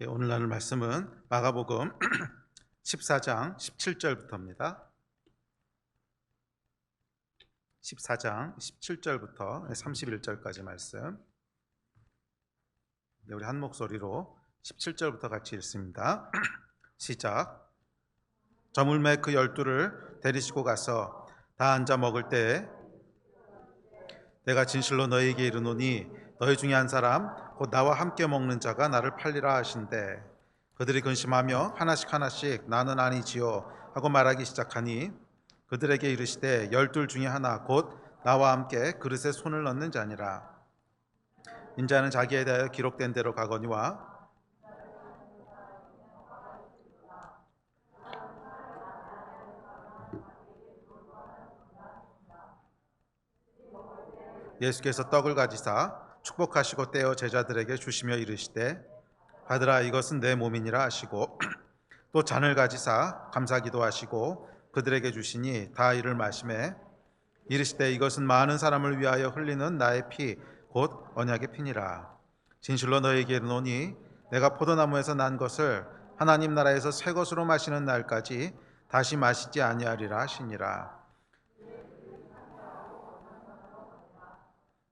오늘 나눌 말씀은 마가복음 14장 17절부터입니다. 14장 17절부터 31절까지 말씀. 우리 한 목소리로 17절부터 같이 읽습니다. 시작. 저물매 그 12를 데리시고 가서 다 앉아 먹을 때에 내가 진실로 너희에게 이르노니 너희 중에 한 사람 곧 나와 함께 먹는 자가 나를 팔리라 하신대. 그들이 근심하며 하나씩 나는 아니지요 하고 말하기 시작하니 그들에게 이르시되 12 중에 하나 곧 나와 함께 그릇에 손을 넣는 자니라. 인자는 자기에 대하여 기록된 대로 가거니와 예수께서 떡을 가지사 축복하시고 떼어 제자들에게 주시며 이르시되 받으라 이것은 내 몸이니라 하시고 또 잔을 가지사 감사기도 하시고 그들에게 주시니 다 이를 마시매 이르시되 이것은 많은 사람을 위하여 흘리는 나의 피 곧 언약의 피니라. 진실로 너희에게 이르노니 내가 포도나무에서 난 것을 하나님 나라에서 새 것으로 마시는 날까지 다시 마시지 아니하리라 하시니라.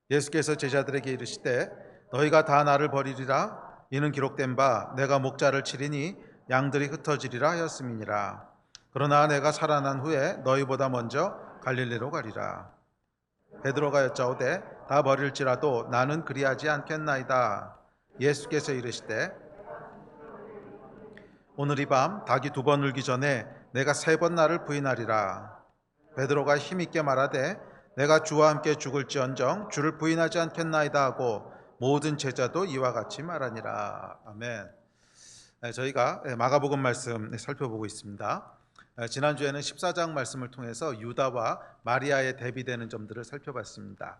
예수께서 제자들에게 이르시되 너희가 다 나를 버리리라. 이는 기록된 바 내가 목자를 치리니 양들이 흩어지리라 하였음이니라. 그러나 내가 살아난 후에 너희보다 먼저 갈릴리로 가리라. 베드로가 여짜오되 다 버릴지라도 나는 그리하지 않겠나이다. 예수께서 이르시되 오늘 이 밤 닭이 2번 울기 전에 내가 3번 나를 부인하리라. 베드로가 힘있게 말하되 내가 주와 함께 죽을지언정 주를 부인하지 않겠나이다 하고 모든 제자도 이와 같이 말하니라. 아멘. 저희가 마가복음 말씀 살펴보고 있습니다. 지난주에는 14장 말씀을 통해서 유다와 마리아의 대비되는 점들을 살펴봤습니다.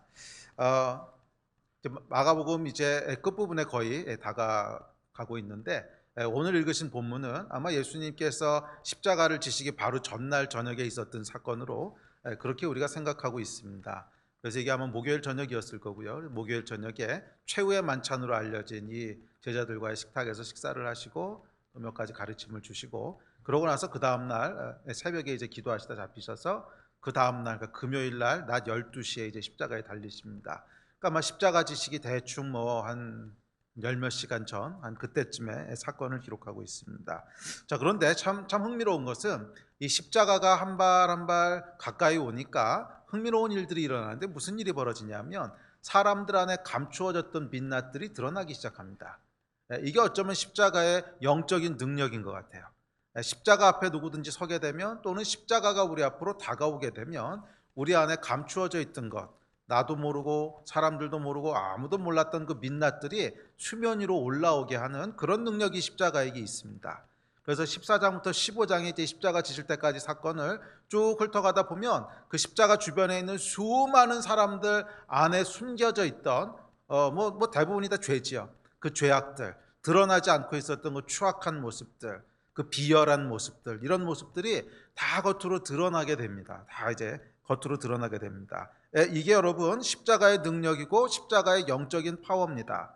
마가복음 이제 끝부분에 거의 다가가고 있는데 오늘 읽으신 본문은 아마 예수님께서 십자가를 지시기 바로 전날 저녁에 있었던 사건으로 그렇게 우리가 생각하고 있습니다. 그래서 이게 아마 목요일 저녁이었을 거고요. 목요일 저녁에 최후의 만찬으로 알려진 이 제자들과의 식탁에서 식사를 하시고 몇 가지 가르침을 주시고 그러고 나서 그 다음 날 새벽에 이제 기도하시다 잡히셔서 그 다음 날 그러니까 금요일 날 낮 12시에 이제 십자가에 달리십니다. 그러니까 아마 십자가 지시기 대충 뭐 한 열 몇 시간 전 한 그때쯤에 사건을 기록하고 있습니다. 자, 그런데 참 흥미로운 것은 이 십자가가 한 발 한 발 가까이 오니까 흥미로운 일들이 일어나는데 무슨 일이 벌어지냐면 사람들 안에 감추어졌던 민낯들이 드러나기 시작합니다. 이게 어쩌면 십자가의 영적인 능력인 것 같아요. 십자가 앞에 누구든지 서게 되면 또는 십자가가 우리 앞으로 다가오게 되면 우리 안에 감추어져 있던 것, 나도 모르고 사람들도 모르고 아무도 몰랐던 그 민낯들이 수면 위로 올라오게 하는 그런 능력이 십자가에게 있습니다. 그래서 14장부터 15장에 이제 십자가 지실 때까지 사건을 쭉 훑어가다 보면 그 십자가 주변에 있는 수많은 사람들 안에 숨겨져 있던 뭐 대부분이 다 죄지요. 그 죄악들, 드러나지 않고 있었던 그 추악한 모습들, 그 비열한 모습들, 이런 모습들이 다 겉으로 드러나게 됩니다. 다 이제 겉으로 드러나게 됩니다. 이게 여러분 십자가의 능력이고 십자가의 영적인 파워입니다.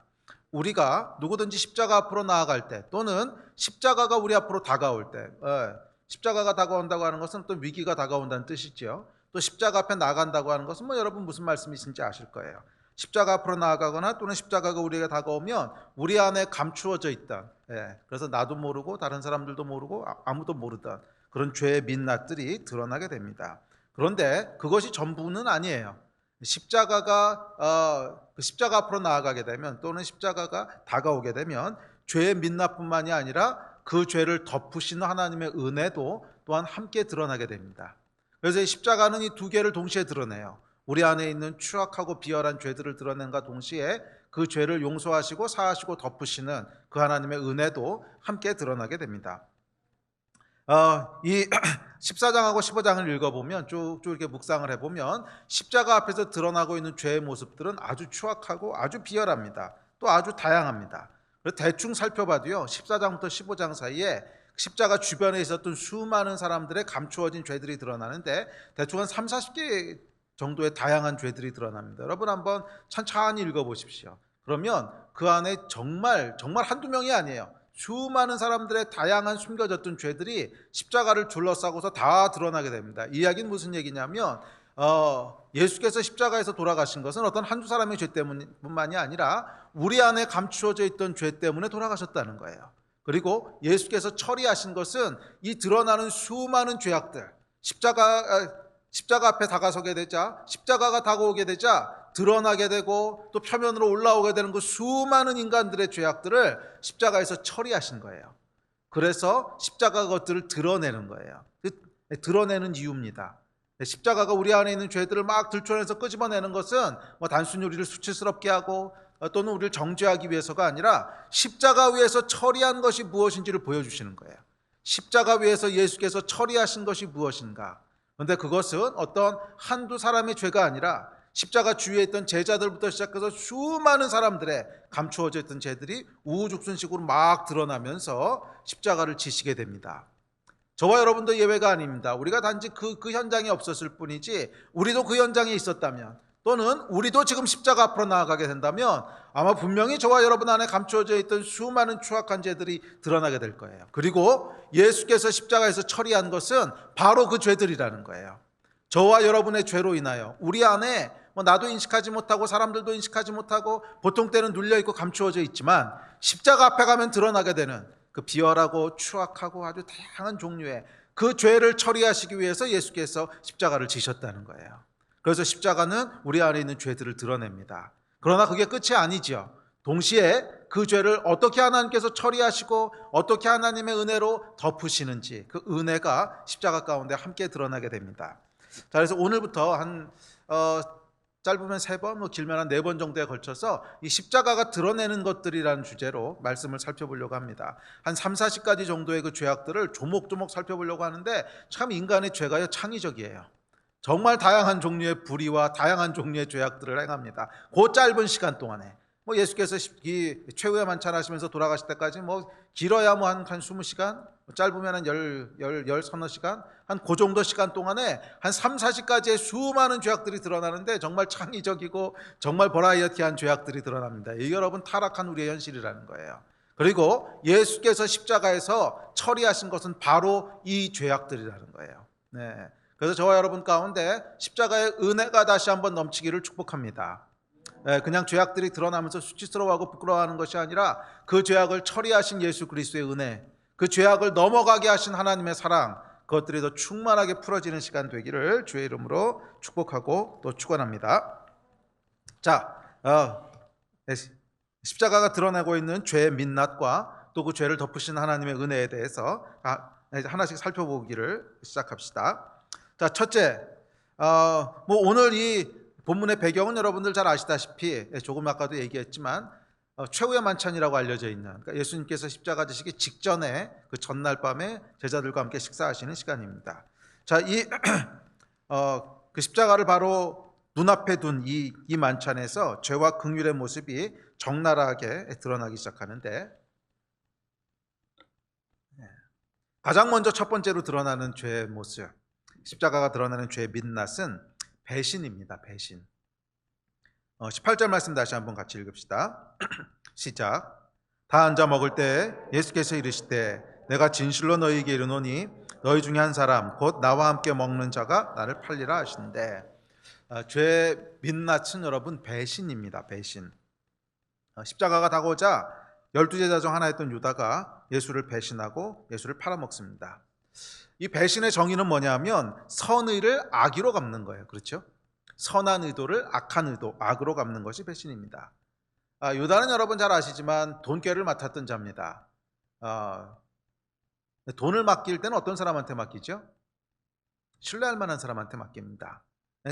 우리가 누구든지 십자가 앞으로 나아갈 때 또는 십자가가 우리 앞으로 다가올 때 십자가가 다가온다고 하는 것은 또 위기가 다가온다는 뜻이죠. 또 십자가 앞에 나간다고 하는 것은 뭐 여러분 무슨 말씀이신지 아실 거예요. 십자가 앞으로 나아가거나 또는 십자가가 우리에게 다가오면 우리 안에 감추어져 있던 그래서 나도 모르고 다른 사람들도 모르고 아무도 모르던 그런 죄의 민낯들이 드러나게 됩니다. 그런데 그것이 전부는 아니에요. 십자가가 그 십자가 앞으로 나아가게 되면 또는 십자가가 다가오게 되면 죄의 민낯뿐만이 아니라 그 죄를 덮으시는 하나님의 은혜도 또한 함께 드러나게 됩니다. 그래서 이 십자가는 이 두 개를 동시에 드러내요. 우리 안에 있는 추악하고 비열한 죄들을 드러낸과 동시에 그 죄를 용서하시고 사하시고 덮으시는 그 하나님의 은혜도 함께 드러나게 됩니다. 이 14장하고 15장을 읽어보면 쭉 이렇게 묵상을 해보면 십자가 앞에서 드러나고 있는 죄의 모습들은 아주 추악하고 아주 비열합니다. 또 아주 다양합니다. 대충 살펴봐도요 14장부터 15장 사이에 십자가 주변에 있었던 수많은 사람들의 감추어진 죄들이 드러나는데 대충 한 3, 40개 정도의 다양한 죄들이 드러납니다. 여러분 한번 천천히 읽어보십시오. 그러면 그 안에 정말 한두 명이 아니에요. 수많은 사람들의 다양한 숨겨졌던 죄들이 십자가를 둘러싸고서 다 드러나게 됩니다. 이 이야기는 무슨 얘기냐면 예수께서 십자가에서 돌아가신 것은 어떤 한두 사람의 죄 때문만이 아니라 우리 안에 감추어져 있던 죄 때문에 돌아가셨다는 거예요. 그리고 예수께서 처리하신 것은 이 드러나는 수많은 죄악들, 십자가 앞에 다가서게 되자, 십자가가 다가오게 되자 드러나게 되고 또 표면으로 올라오게 되는 그 수많은 인간들의 죄악들을 십자가에서 처리하신 거예요. 그래서 십자가가 그것들을 드러내는 거예요. 드러내는 이유입니다. 십자가가 우리 안에 있는 죄들을 막 들춰내서 끄집어내는 것은 단순히 우리를 수치스럽게 하고 또는 우리를 정죄하기 위해서가 아니라 십자가 위에서 처리한 것이 무엇인지를 보여주시는 거예요. 십자가 위에서 예수께서 처리하신 것이 무엇인가. 그런데 그것은 어떤 한두 사람의 죄가 아니라 십자가 주위에 있던 제자들부터 시작해서 수많은 사람들의 감추어져 있던 죄들이 우후죽순식으로 막 드러나면서 십자가를 지시게 됩니다. 저와 여러분도 예외가 아닙니다. 우리가 단지 그 현장에 없었을 뿐이지 우리도 그 현장에 있었다면 또는 우리도 지금 십자가 앞으로 나아가게 된다면 아마 분명히 저와 여러분 안에 감추어져 있던 수많은 추악한 죄들이 드러나게 될 거예요. 그리고 예수께서 십자가에서 처리한 것은 바로 그 죄들이라는 거예요. 저와 여러분의 죄로 인하여 우리 안에 나도 인식하지 못하고 사람들도 인식하지 못하고 보통 때는 눌려있고 감추어져 있지만 십자가 앞에 가면 드러나게 되는 그 비열하고 추악하고 아주 다양한 종류의 그 죄를 처리하시기 위해서 예수께서 십자가를 지셨다는 거예요. 그래서 십자가는 우리 안에 있는 죄들을 드러냅니다. 그러나 그게 끝이 아니죠. 동시에 그 죄를 어떻게 하나님께서 처리하시고 어떻게 하나님의 은혜로 덮으시는지 그 은혜가 십자가 가운데 함께 드러나게 됩니다. 자, 그래서 오늘부터 짧으면 3번, 길면 한 4번 정도에 걸쳐서 이 십자가가 드러내는 것들이라는 주제로 말씀을 살펴보려고 합니다. 한 3, 40가지 정도의 그 죄악들을 조목조목 살펴보려고 하는데 참 인간의 죄가요 창의적이에요. 정말 다양한 종류의 불의와 다양한 종류의 죄악들을 행합니다. 그 짧은 시간 동안에 예수께서 이 최후의 만찬 하시면서 돌아가실 때까지 길어야 한 20시간, 짧으면 한 열 서너 시간, 한 그 정도 시간 동안에 한 3, 40가지의 수많은 죄악들이 드러나는데 정말 창의적이고 정말 버라이어티한 죄악들이 드러납니다. 이게 여러분 타락한 우리의 현실이라는 거예요. 그리고 예수께서 십자가에서 처리하신 것은 바로 이 죄악들이라는 거예요. 네. 그래서 저와 여러분 가운데 십자가의 은혜가 다시 한번 넘치기를 축복합니다. 그냥 죄악들이 드러나면서 수치스러워하고 부끄러워하는 것이 아니라 그 죄악을 처리하신 예수 그리스도의 은혜, 그 죄악을 넘어가게 하신 하나님의 사랑, 그것들이 더 충만하게 풀어지는 시간 되기를 주의 이름으로 축복하고 또 축원합니다. 자, 십자가가 드러내고 있는 죄의 민낯과 또 그 죄를 덮으신 하나님의 은혜에 대해서 하나씩 살펴보기를 시작합시다. 자, 첫째, 오늘 이 본문의 배경은 여러분들 잘 아시다시피 조금 아까도 얘기했지만 최후의 만찬이라고 알려져 있는, 그러니까 예수님께서 십자가 지시기 직전에 그 전날 밤에 제자들과 함께 식사하시는 시간입니다. 자, 그 십자가를 바로 눈앞에 둔 이 만찬에서 죄와 긍휼의 모습이 적나라하게 드러나기 시작하는데, 가장 먼저 첫 번째로 드러나는 죄의 모습, 십자가가 드러나는 죄의 민낯은 배신입니다. 배신. 18절 말씀 다시 한번 같이 읽읍시다. 시작. 다 앉아 먹을 때 예수께서 이르시되 내가 진실로 너희에게 이르노니 너희 중에 한 사람 곧 나와 함께 먹는 자가 나를 팔리라 하시는데, 죄의 민낯은 여러분 배신입니다. 배신. 십자가가 다가오자 12제자 중 하나였던 유다가 예수를 배신하고 예수를 팔아먹습니다. 이 배신의 정의는 뭐냐면 선의를 악의로 갚는 거예요. 그렇죠? 선한 의도를 악한 의도, 악으로 갚는 것이 배신입니다. 유다는 여러분 잘 아시지만 돈꾀를 맡았던 자입니다. 돈을 맡길 때는 어떤 사람한테 맡기죠? 신뢰할 만한 사람한테 맡깁니다.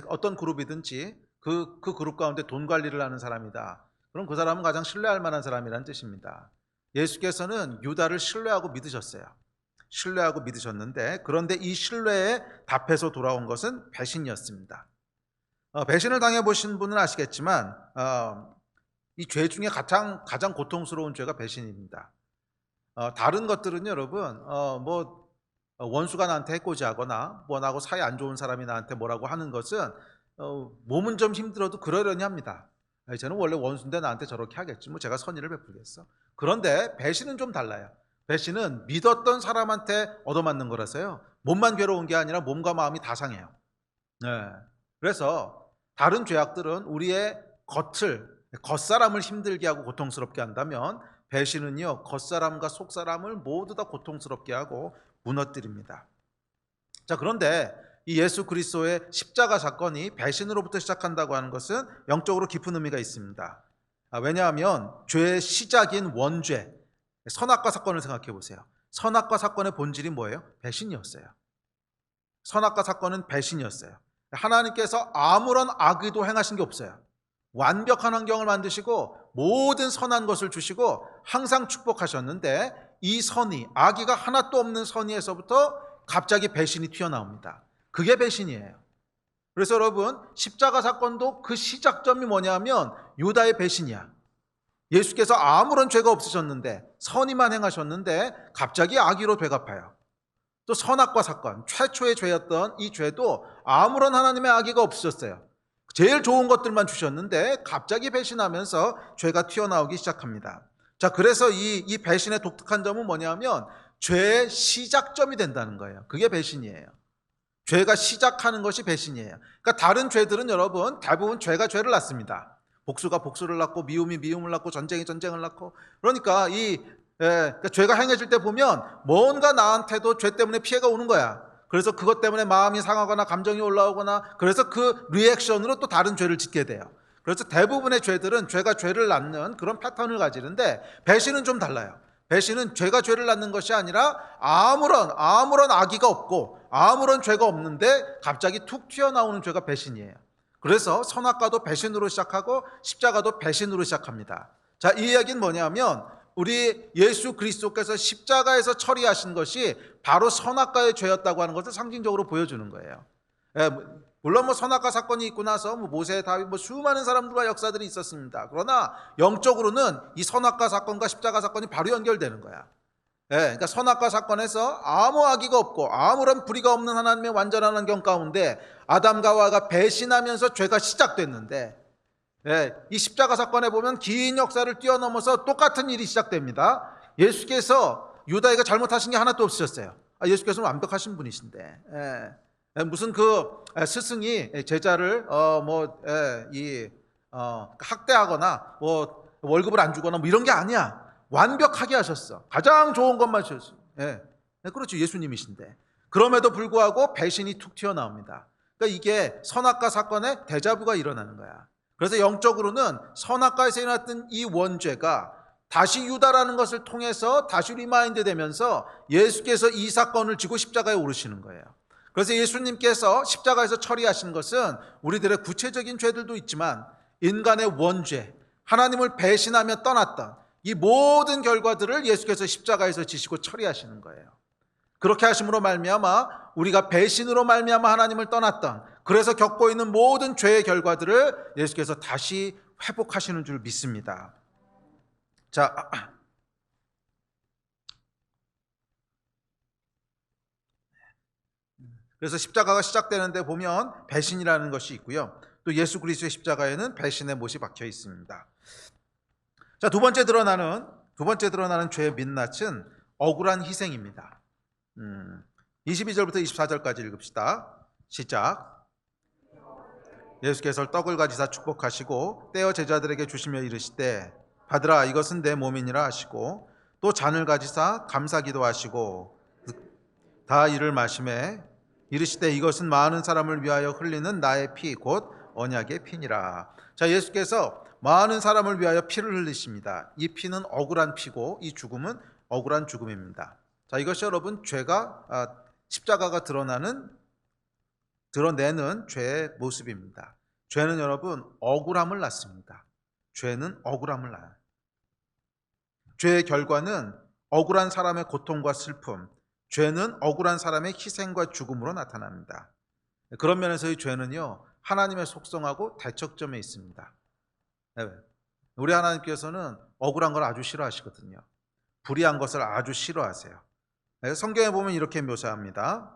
어떤 그룹이든지 그 그룹 가운데 돈 관리를 하는 사람이다. 그럼 그 사람은 가장 신뢰할 만한 사람이라는 뜻입니다. 예수께서는 유다를 신뢰하고 믿으셨어요. 신뢰하고 믿으셨는데, 그런데 이 신뢰에 답해서 돌아온 것은 배신이었습니다. 배신을 당해보신 분은 아시겠지만 이 죄 중에 가장 고통스러운 죄가 배신입니다. 다른 것들은 여러분 원수가 나한테 해코지 하거나 나하고 사이 안 좋은 사람이 나한테 뭐라고 하는 것은 몸은 좀 힘들어도 그러려니 합니다. 쟤는 원래 원수인데 나한테 저렇게 하겠지. 뭐 제가 선의를 베풀겠어. 그런데 배신은 좀 달라요. 배신은 믿었던 사람한테 얻어맞는 거라서요. 몸만 괴로운 게 아니라 몸과 마음이 다 상해요. 네. 그래서 다른 죄악들은 우리의 겉사람을 힘들게 하고 고통스럽게 한다면 배신은요, 겉사람과 속사람을 모두 다 고통스럽게 하고 무너뜨립니다. 자, 그런데 이 예수 그리스도의 십자가 사건이 배신으로부터 시작한다고 하는 것은 영적으로 깊은 의미가 있습니다. 왜냐하면 죄의 시작인 원죄, 선악과 사건을 생각해 보세요. 선악과 사건의 본질이 뭐예요? 배신이었어요. 선악과 사건은 배신이었어요. 하나님께서 아무런 악의도 행하신 게 없어요. 완벽한 환경을 만드시고 모든 선한 것을 주시고 항상 축복하셨는데, 이 선의, 악의가 하나도 없는 선의에서부터 갑자기 배신이 튀어나옵니다. 그게 배신이에요. 그래서 여러분, 십자가 사건도 그 시작점이 뭐냐면 유다의 배신이야. 예수께서 아무런 죄가 없으셨는데, 선의만 행하셨는데 갑자기 악의로 되갚아요. 또 선악과 사건, 최초의 죄였던 이 죄도 아무런 하나님의 악의가 없으셨어요. 제일 좋은 것들만 주셨는데 갑자기 배신하면서 죄가 튀어나오기 시작합니다. 자, 그래서 이 배신의 독특한 점은 뭐냐면 죄의 시작점이 된다는 거예요. 그게 배신이에요. 죄가 시작하는 것이 배신이에요. 그러니까 다른 죄들은 여러분 대부분 죄가 죄를 낳습니다. 복수가 복수를 낳고 미움이 미움을 낳고 전쟁이 전쟁을 낳고, 그러니까 그러니까 죄가 행해질 때 보면 뭔가 나한테도 죄 때문에 피해가 오는 거야. 그래서 그것 때문에 마음이 상하거나 감정이 올라오거나, 그래서 그 리액션으로 또 다른 죄를 짓게 돼요. 그래서 대부분의 죄들은 죄가 죄를 낳는 그런 패턴을 가지는데, 배신은 좀 달라요. 배신은 죄가 죄를 낳는 것이 아니라 아무런 악의가 없고 아무런 죄가 없는데 갑자기 툭 튀어나오는 죄가 배신이에요. 그래서 선악과도 배신으로 시작하고 십자가도 배신으로 시작합니다. 자, 이 이야기는 뭐냐면 우리 예수 그리스도께서 십자가에서 처리하신 것이 바로 선악과의 죄였다고 하는 것을 상징적으로 보여주는 거예요. 물론 뭐 선악과 사건이 있고 나서 모세, 다윗, 수많은 사람들과 역사들이 있었습니다. 그러나 영적으로는 이 선악과 사건과 십자가 사건이 바로 연결되는 거야. 그러니까 선악과 사건에서 아무 악의가 없고 아무런 불의가 없는 하나님의 완전한 환경 가운데 아담과 하와가 배신하면서 죄가 시작됐는데, 이 십자가 사건에 보면 긴 역사를 뛰어넘어서 똑같은 일이 시작됩니다. 예수께서 유다이가 잘못하신 게 하나도 없으셨어요. 예수께서는 완벽하신 분이신데, 무슨 그 스승이 제자를 학대하거나 월급을 안 주거나 이런 게 아니야. 완벽하게 하셨어. 가장 좋은 것만 주셨어. 그렇죠. 예수님이신데. 그럼에도 불구하고 배신이 툭 튀어나옵니다. 그러니까 이게 선악과 사건의 데자부가 일어나는 거야. 그래서 영적으로는 선악과에서 일어났던 이 원죄가 다시 유다라는 것을 통해서 다시 리마인드 되면서 예수께서 이 사건을 지고 십자가에 오르시는 거예요. 그래서 예수님께서 십자가에서 처리하신 것은 우리들의 구체적인 죄들도 있지만 인간의 원죄, 하나님을 배신하며 떠났던 이 모든 결과들을 예수께서 십자가에서 지시고 처리하시는 거예요. 그렇게 하심으로 말미암아 우리가 배신으로 말미암아 하나님을 떠났던, 그래서 겪고 있는 모든 죄의 결과들을 예수께서 다시 회복하시는 줄 믿습니다. 자, 그래서 십자가가 시작되는데 보면 배신이라는 것이 있고요. 또 예수 그리스도의 십자가에는 배신의 못이 박혀 있습니다. 자, 두 번째 드러나는 죄의 민낯은 억울한 희생입니다. 22절부터 24절까지 읽읍시다. 시작. 예수께서 떡을 가지사 축복하시고 떼어 제자들에게 주시며 이르시되 받으라, 이것은 내 몸이니라 하시고, 또 잔을 가지사 감사기도 하시고 다 이를 마시매 이르시되 이것은 많은 사람을 위하여 흘리는 나의 피 곧 언약의 피니라. 자, 예수께서 많은 사람을 위하여 피를 흘리십니다. 이 피는 억울한 피고 이 죽음은 억울한 죽음입니다. 자, 이것이 여러분 죄가 십자가가 드러내는 죄의 모습입니다. 죄는 여러분 억울함을 낳습니다. 죄는 억울함을 낳아요. 죄의 결과는 억울한 사람의 고통과 슬픔, 죄는 억울한 사람의 희생과 죽음으로 나타납니다. 그런 면에서 이 죄는요, 하나님의 속성하고 대척점에 있습니다. 우리 하나님께서는 억울한 걸 아주 싫어하시거든요. 불의한 것을 아주 싫어하세요. 성경에 보면 이렇게 묘사합니다.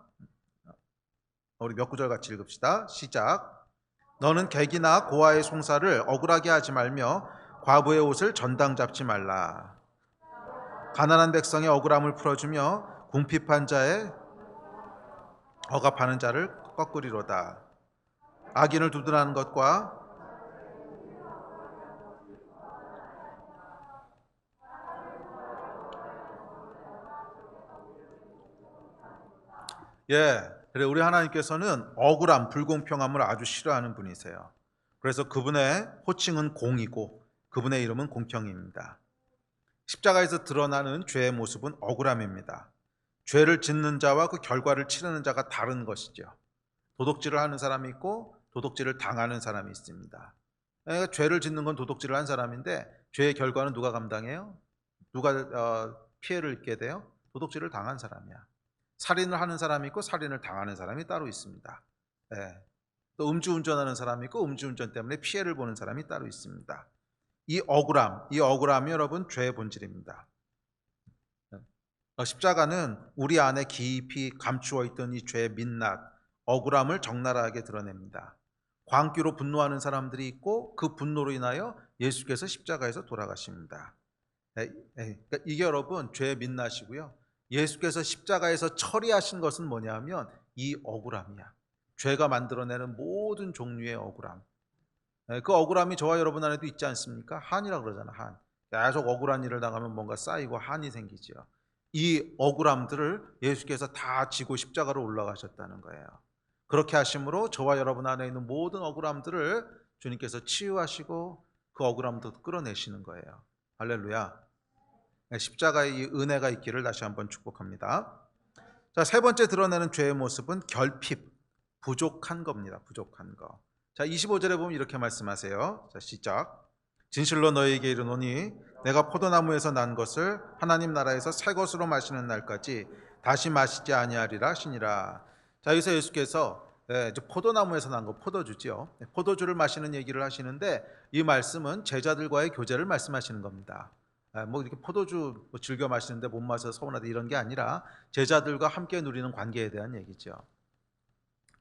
우리 몇 구절 같이 읽읍시다. 시작. 너는 객이나 고아의 송사를 억울하게 하지 말며 과부의 옷을 전당 잡지 말라. 가난한 백성의 억울함을 풀어주며 궁핍한 자의 억압하는 자를 꺾으리로다. 악인을 두둔하는 것과 그래 우리 하나님께서는 억울함, 불공평함을 아주 싫어하는 분이세요. 그래서 그분의 호칭은 공이고 그분의 이름은 공평입니다. 십자가에서 드러나는 죄의 모습은 억울함입니다. 죄를 짓는 자와 그 결과를 치르는 자가 다른 것이죠. 도둑질을 하는 사람이 있고 도둑질을 당하는 사람이 있습니다. 그러니까 죄를 짓는 건 도둑질을 한 사람인데 죄의 결과는 누가 감당해요? 누가 피해를 입게 돼요? 도둑질을 당한 사람이야. 살인을 하는 사람이 있고 살인을 당하는 사람이 따로 있습니다. 또 음주운전하는 사람이 있고 음주운전 때문에 피해를 보는 사람이 따로 있습니다. 이 억울함이 여러분 죄의 본질입니다. 십자가는 우리 안에 깊이 감추어 있던 이 죄의 민낯, 억울함을 적나라하게 드러냅니다. 광기로 분노하는 사람들이 있고 그 분노로 인하여 예수께서 십자가에서 돌아가십니다. 그러니까 이게 여러분 죄의 민낯이고요. 예수께서 십자가에서 처리하신 것은 뭐냐면 이 억울함이야. 죄가 만들어내는 모든 종류의 억울함. 그 억울함이 저와 여러분 안에도 있지 않습니까? 한이라고 그러잖아. 한. 계속 억울한 일을 당하면 뭔가 쌓이고 한이 생기죠. 이 억울함들을 예수께서 다 지고 십자가로 올라가셨다는 거예요. 그렇게 하심으로 저와 여러분 안에 있는 모든 억울함들을 주님께서 치유하시고 그 억울함도 끌어내시는 거예요. 할렐루야. 십자가의 이 은혜가 있기를 다시 한번 축복합니다. 자, 세 번째 드러내는 죄의 모습은 결핍, 부족한 겁니다. 부족한 거. 자, 25절에 보면 이렇게 말씀하세요. 자, 시작. 진실로 너희에게 이르노니 내가 포도나무에서 난 것을 하나님 나라에서 새 것으로 마시는 날까지 다시 마시지 아니하리라 하시니라. 자, 여기서 예수께서 포도나무에서 난 거, 포도주죠. 포도주를 마시는 얘기를 하시는데 이 말씀은 제자들과의 교제를 말씀하시는 겁니다. 뭐 이렇게 포도주 즐겨 마시는데 못 마셔서 서운하다 이런 게 아니라 제자들과 함께 누리는 관계에 대한 얘기죠.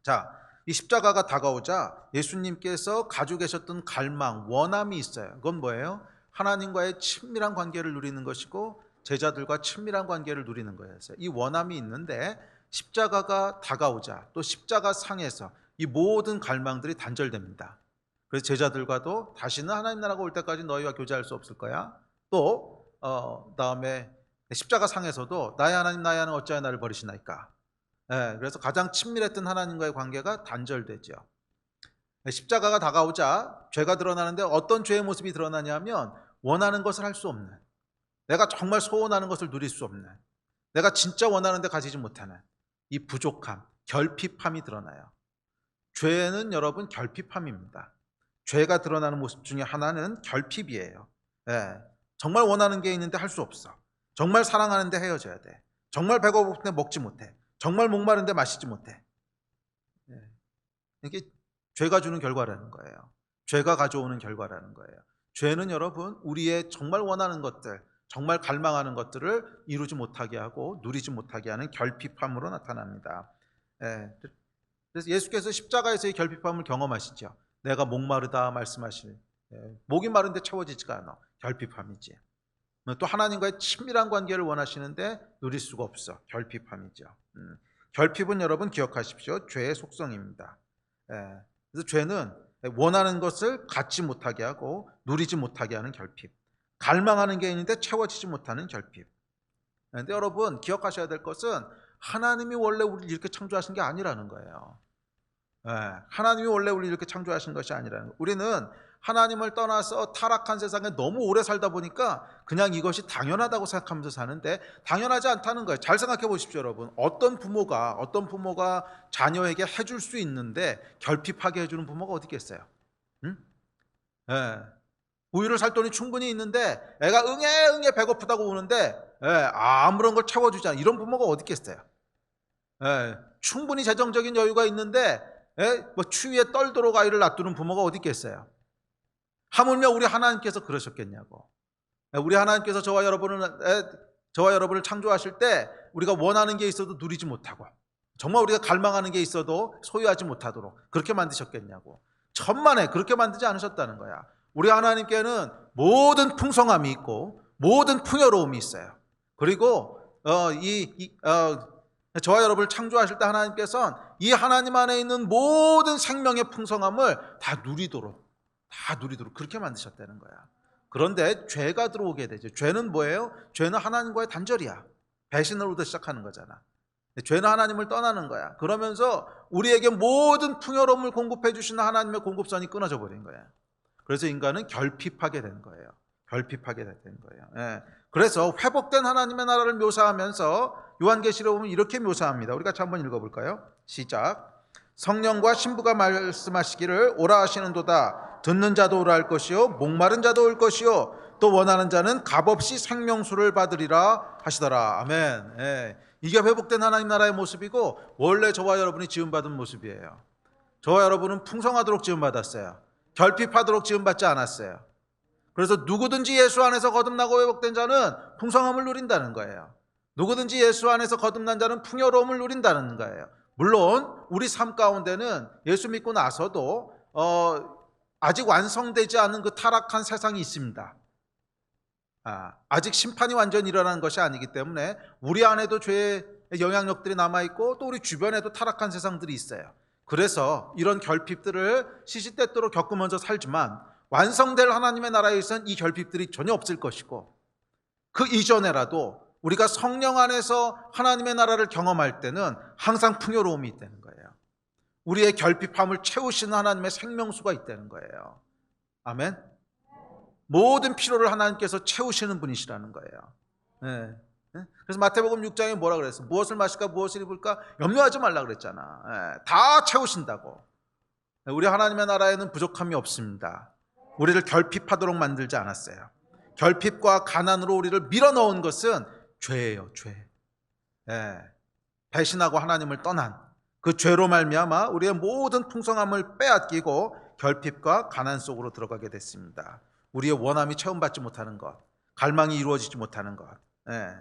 자, 이 십자가가 다가오자 예수님께서 가지고 계셨던 갈망, 원함이 있어요. 그건 뭐예요? 하나님과의 친밀한 관계를 누리는 것이고 제자들과 친밀한 관계를 누리는 거였어요. 이 원함이 있는데 십자가가 다가오자 또 십자가 상에서 이 모든 갈망들이 단절됩니다. 그래서 제자들과도 다시는 하나님 나라가 올 때까지 너희와 교제할 수 없을 거야. 또 다음에 십자가 상에서도 나의 하나님 나의 하나님 어찌하여 나를 버리시나이까. 그래서 가장 친밀했던 하나님과의 관계가 단절되죠. 십자가가 다가오자 죄가 드러나는데 어떤 죄의 모습이 드러나냐면 원하는 것을 할 수 없는, 내가 정말 소원하는 것을 누릴 수 없는, 내가 진짜 원하는데 가지지 못하는 이 부족함, 결핍함이 드러나요. 죄는 여러분 결핍함입니다. 죄가 드러나는 모습 중에 하나는 결핍이에요. 정말 원하는 게 있는데 할 수 없어. 정말 사랑하는데 헤어져야 돼. 정말 배고픈데 먹지 못해. 정말 목마른데 마시지 못해. 이게 죄가 주는 결과라는 거예요. 죄가 가져오는 결과라는 거예요. 죄는 여러분 우리의 정말 원하는 것들, 정말 갈망하는 것들을 이루지 못하게 하고 누리지 못하게 하는 결핍함으로 나타납니다. 그래서 예수께서 십자가에서 이 결핍함을 경험하시죠. 내가 목마르다 말씀하시는, 목이 마른데 채워지지가 않아. 결핍함이지. 또 하나님과의 친밀한 관계를 원하시는데 누릴 수가 없어. 결핍함이죠. 결핍은 여러분 기억하십시오. 죄의 속성입니다. 그래서 죄는 원하는 것을 갖지 못하게 하고 누리지 못하게 하는 결핍, 갈망하는 게 있는데 채워지지 못하는 결핍. 그런데 여러분 기억하셔야 될 것은 하나님이 원래 우리를 이렇게 창조하신 게 아니라는 거예요. 하나님이 원래 우리를 이렇게 창조하신 것이 아니라는 거예요. 우리는 하나님을 떠나서 타락한 세상에 너무 오래 살다 보니까 그냥 이것이 당연하다고 생각하면서 사는데 당연하지 않다는 거예요. 잘 생각해 보십시오, 여러분. 어떤 부모가 자녀에게 해줄 수 있는데 결핍하게 해주는 부모가 어디 있겠어요? 우유를 살 돈이 충분히 있는데 애가 응애 배고프다고 우는데 아무런 걸 채워주지 않아. 이런 부모가 어디 있겠어요? 충분히 재정적인 여유가 있는데 뭐 추위에 떨도록 아이를 놔두는 부모가 어디 있겠어요? 하물며 우리 하나님께서 그러셨겠냐고. 우리 하나님께서 저와 여러분을 창조하실 때 우리가 원하는 게 있어도 누리지 못하고 정말 우리가 갈망하는 게 있어도 소유하지 못하도록 그렇게 만드셨겠냐고. 천만에 그렇게 만들지 않으셨다는 거야. 우리 하나님께는 모든 풍성함이 있고 모든 풍요로움이 있어요. 그리고 저와 여러분을 창조하실 때 하나님께서는 이 하나님 안에 있는 모든 생명의 풍성함을 다 누리도록 그렇게 만드셨다는 거야. 그런데 죄가 들어오게 되죠. 죄는 뭐예요? 죄는 하나님과의 단절이야. 배신으로부터 시작하는 거잖아. 죄는 하나님을 떠나는 거야. 그러면서 우리에게 모든 풍요로움을 공급해 주시는 하나님의 공급선이 끊어져 버린 거야. 그래서 인간은 결핍하게 된 거예요. 결핍하게 된 거예요. 예. 그래서 회복된 하나님의 나라를 묘사하면서 요한계시록에 보면 이렇게 묘사합니다. 우리 같이 한번 읽어볼까요? 시작. 성령과 신부가 말씀하시기를 오라 하시는도다. 듣는 자도 오라 할 것이요 목마른 자도 올 것이요 또 원하는 자는 값없이 생명수를 받으리라 하시더라. 아멘. 예. 이게 회복된 하나님 나라의 모습이고 원래 저와 여러분이 지음받은 모습이에요. 저와 여러분은 풍성하도록 지음받았어요. 결핍하도록 지음받지 않았어요. 그래서 누구든지 예수 안에서 거듭나고 회복된 자는 풍성함을 누린다는 거예요. 누구든지 예수 안에서 거듭난 자는 풍요로움을 누린다는 거예요. 물론 우리 삶 가운데는 예수 믿고 나서도 아직 완성되지 않은 그 타락한 세상이 있습니다. 아직 심판이 완전히 일어난 것이 아니기 때문에 우리 안에도 죄의 영향력들이 남아있고 또 우리 주변에도 타락한 세상들이 있어요. 그래서 이런 결핍들을 시시때때로 겪으면서 살지만 완성될 하나님의 나라에서는 이 결핍들이 전혀 없을 것이고 그 이전에라도 우리가 성령 안에서 하나님의 나라를 경험할 때는 항상 풍요로움이 있다는 거예요. 우리의 결핍함을 채우시는 하나님의 생명수가 있다는 거예요. 아멘. 모든 필요를 하나님께서 채우시는 분이시라는 거예요. 네. 그래서 마태복음 6장에 뭐라 그랬어? 무엇을 마실까 무엇을 입을까 염려하지 말라 그랬잖아. 네. 다 채우신다고. 우리 하나님의 나라에는 부족함이 없습니다. 우리를 결핍하도록 만들지 않았어요. 결핍과 가난으로 우리를 밀어넣은 것은 죄예요. 죄. 네. 배신하고 하나님을 떠난 그 죄로 말미암아 우리의 모든 풍성함을 빼앗기고 결핍과 가난 속으로 들어가게 됐습니다. 우리의 원함이 체험받지 못하는 것, 갈망이 이루어지지 못하는 것. 예.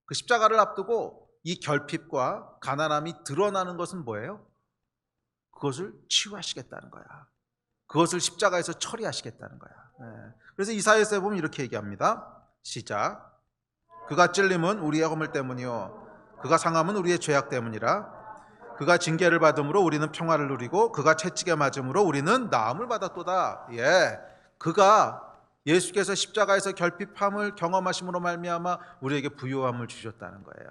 그 십자가를 앞두고 이 결핍과 가난함이 드러나는 것은 뭐예요? 그것을 치유하시겠다는 거야. 그것을 십자가에서 처리하시겠다는 거야. 예. 그래서 이사야서에 보면 이렇게 얘기합니다. 시작. 그가 찔림은 우리의 허물 때문이요 그가 상함은 우리의 죄악 때문이라. 그가 징계를 받음으로 우리는 평화를 누리고 그가 채찍에 맞음으로 우리는 나음을 받았도다. 예, 그가 예수께서 십자가에서 결핍함을 경험하심으로 말미암아 우리에게 부요함을 주셨다는 거예요.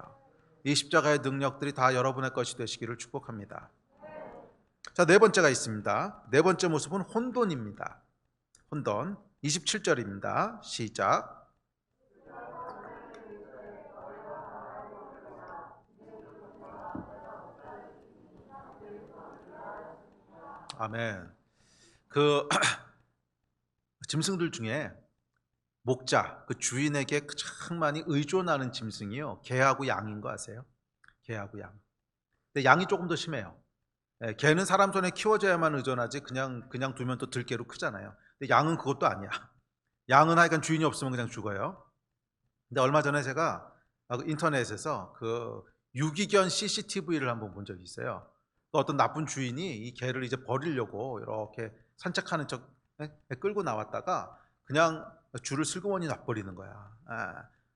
이 십자가의 능력들이 다 여러분의 것이 되시기를 축복합니다. 자, 네 번째가 있습니다. 네 번째 모습은 혼돈입니다. 혼돈 27절입니다. 시작. 아멘. 그 짐승들 중에 목자, 그 주인에게 가장 많이 의존하는 짐승이요, 개하고 양인 거 아세요? 개하고 양. 근데 양이 조금 더 심해요. 개는 사람 손에 키워져야만 의존하지 그냥 두면 또 들개로 크잖아요. 근데 양은 그것도 아니야. 양은 하여간 주인이 없으면 그냥 죽어요. 근데 얼마 전에 제가 인터넷에서 그 유기견 CCTV를 한번 본 적이 있어요. 어떤 나쁜 주인이 이 개를 이제 버리려고 이렇게 산책하는 척 끌고 나왔다가 그냥 줄을 슬그머니 놔버리는 거야.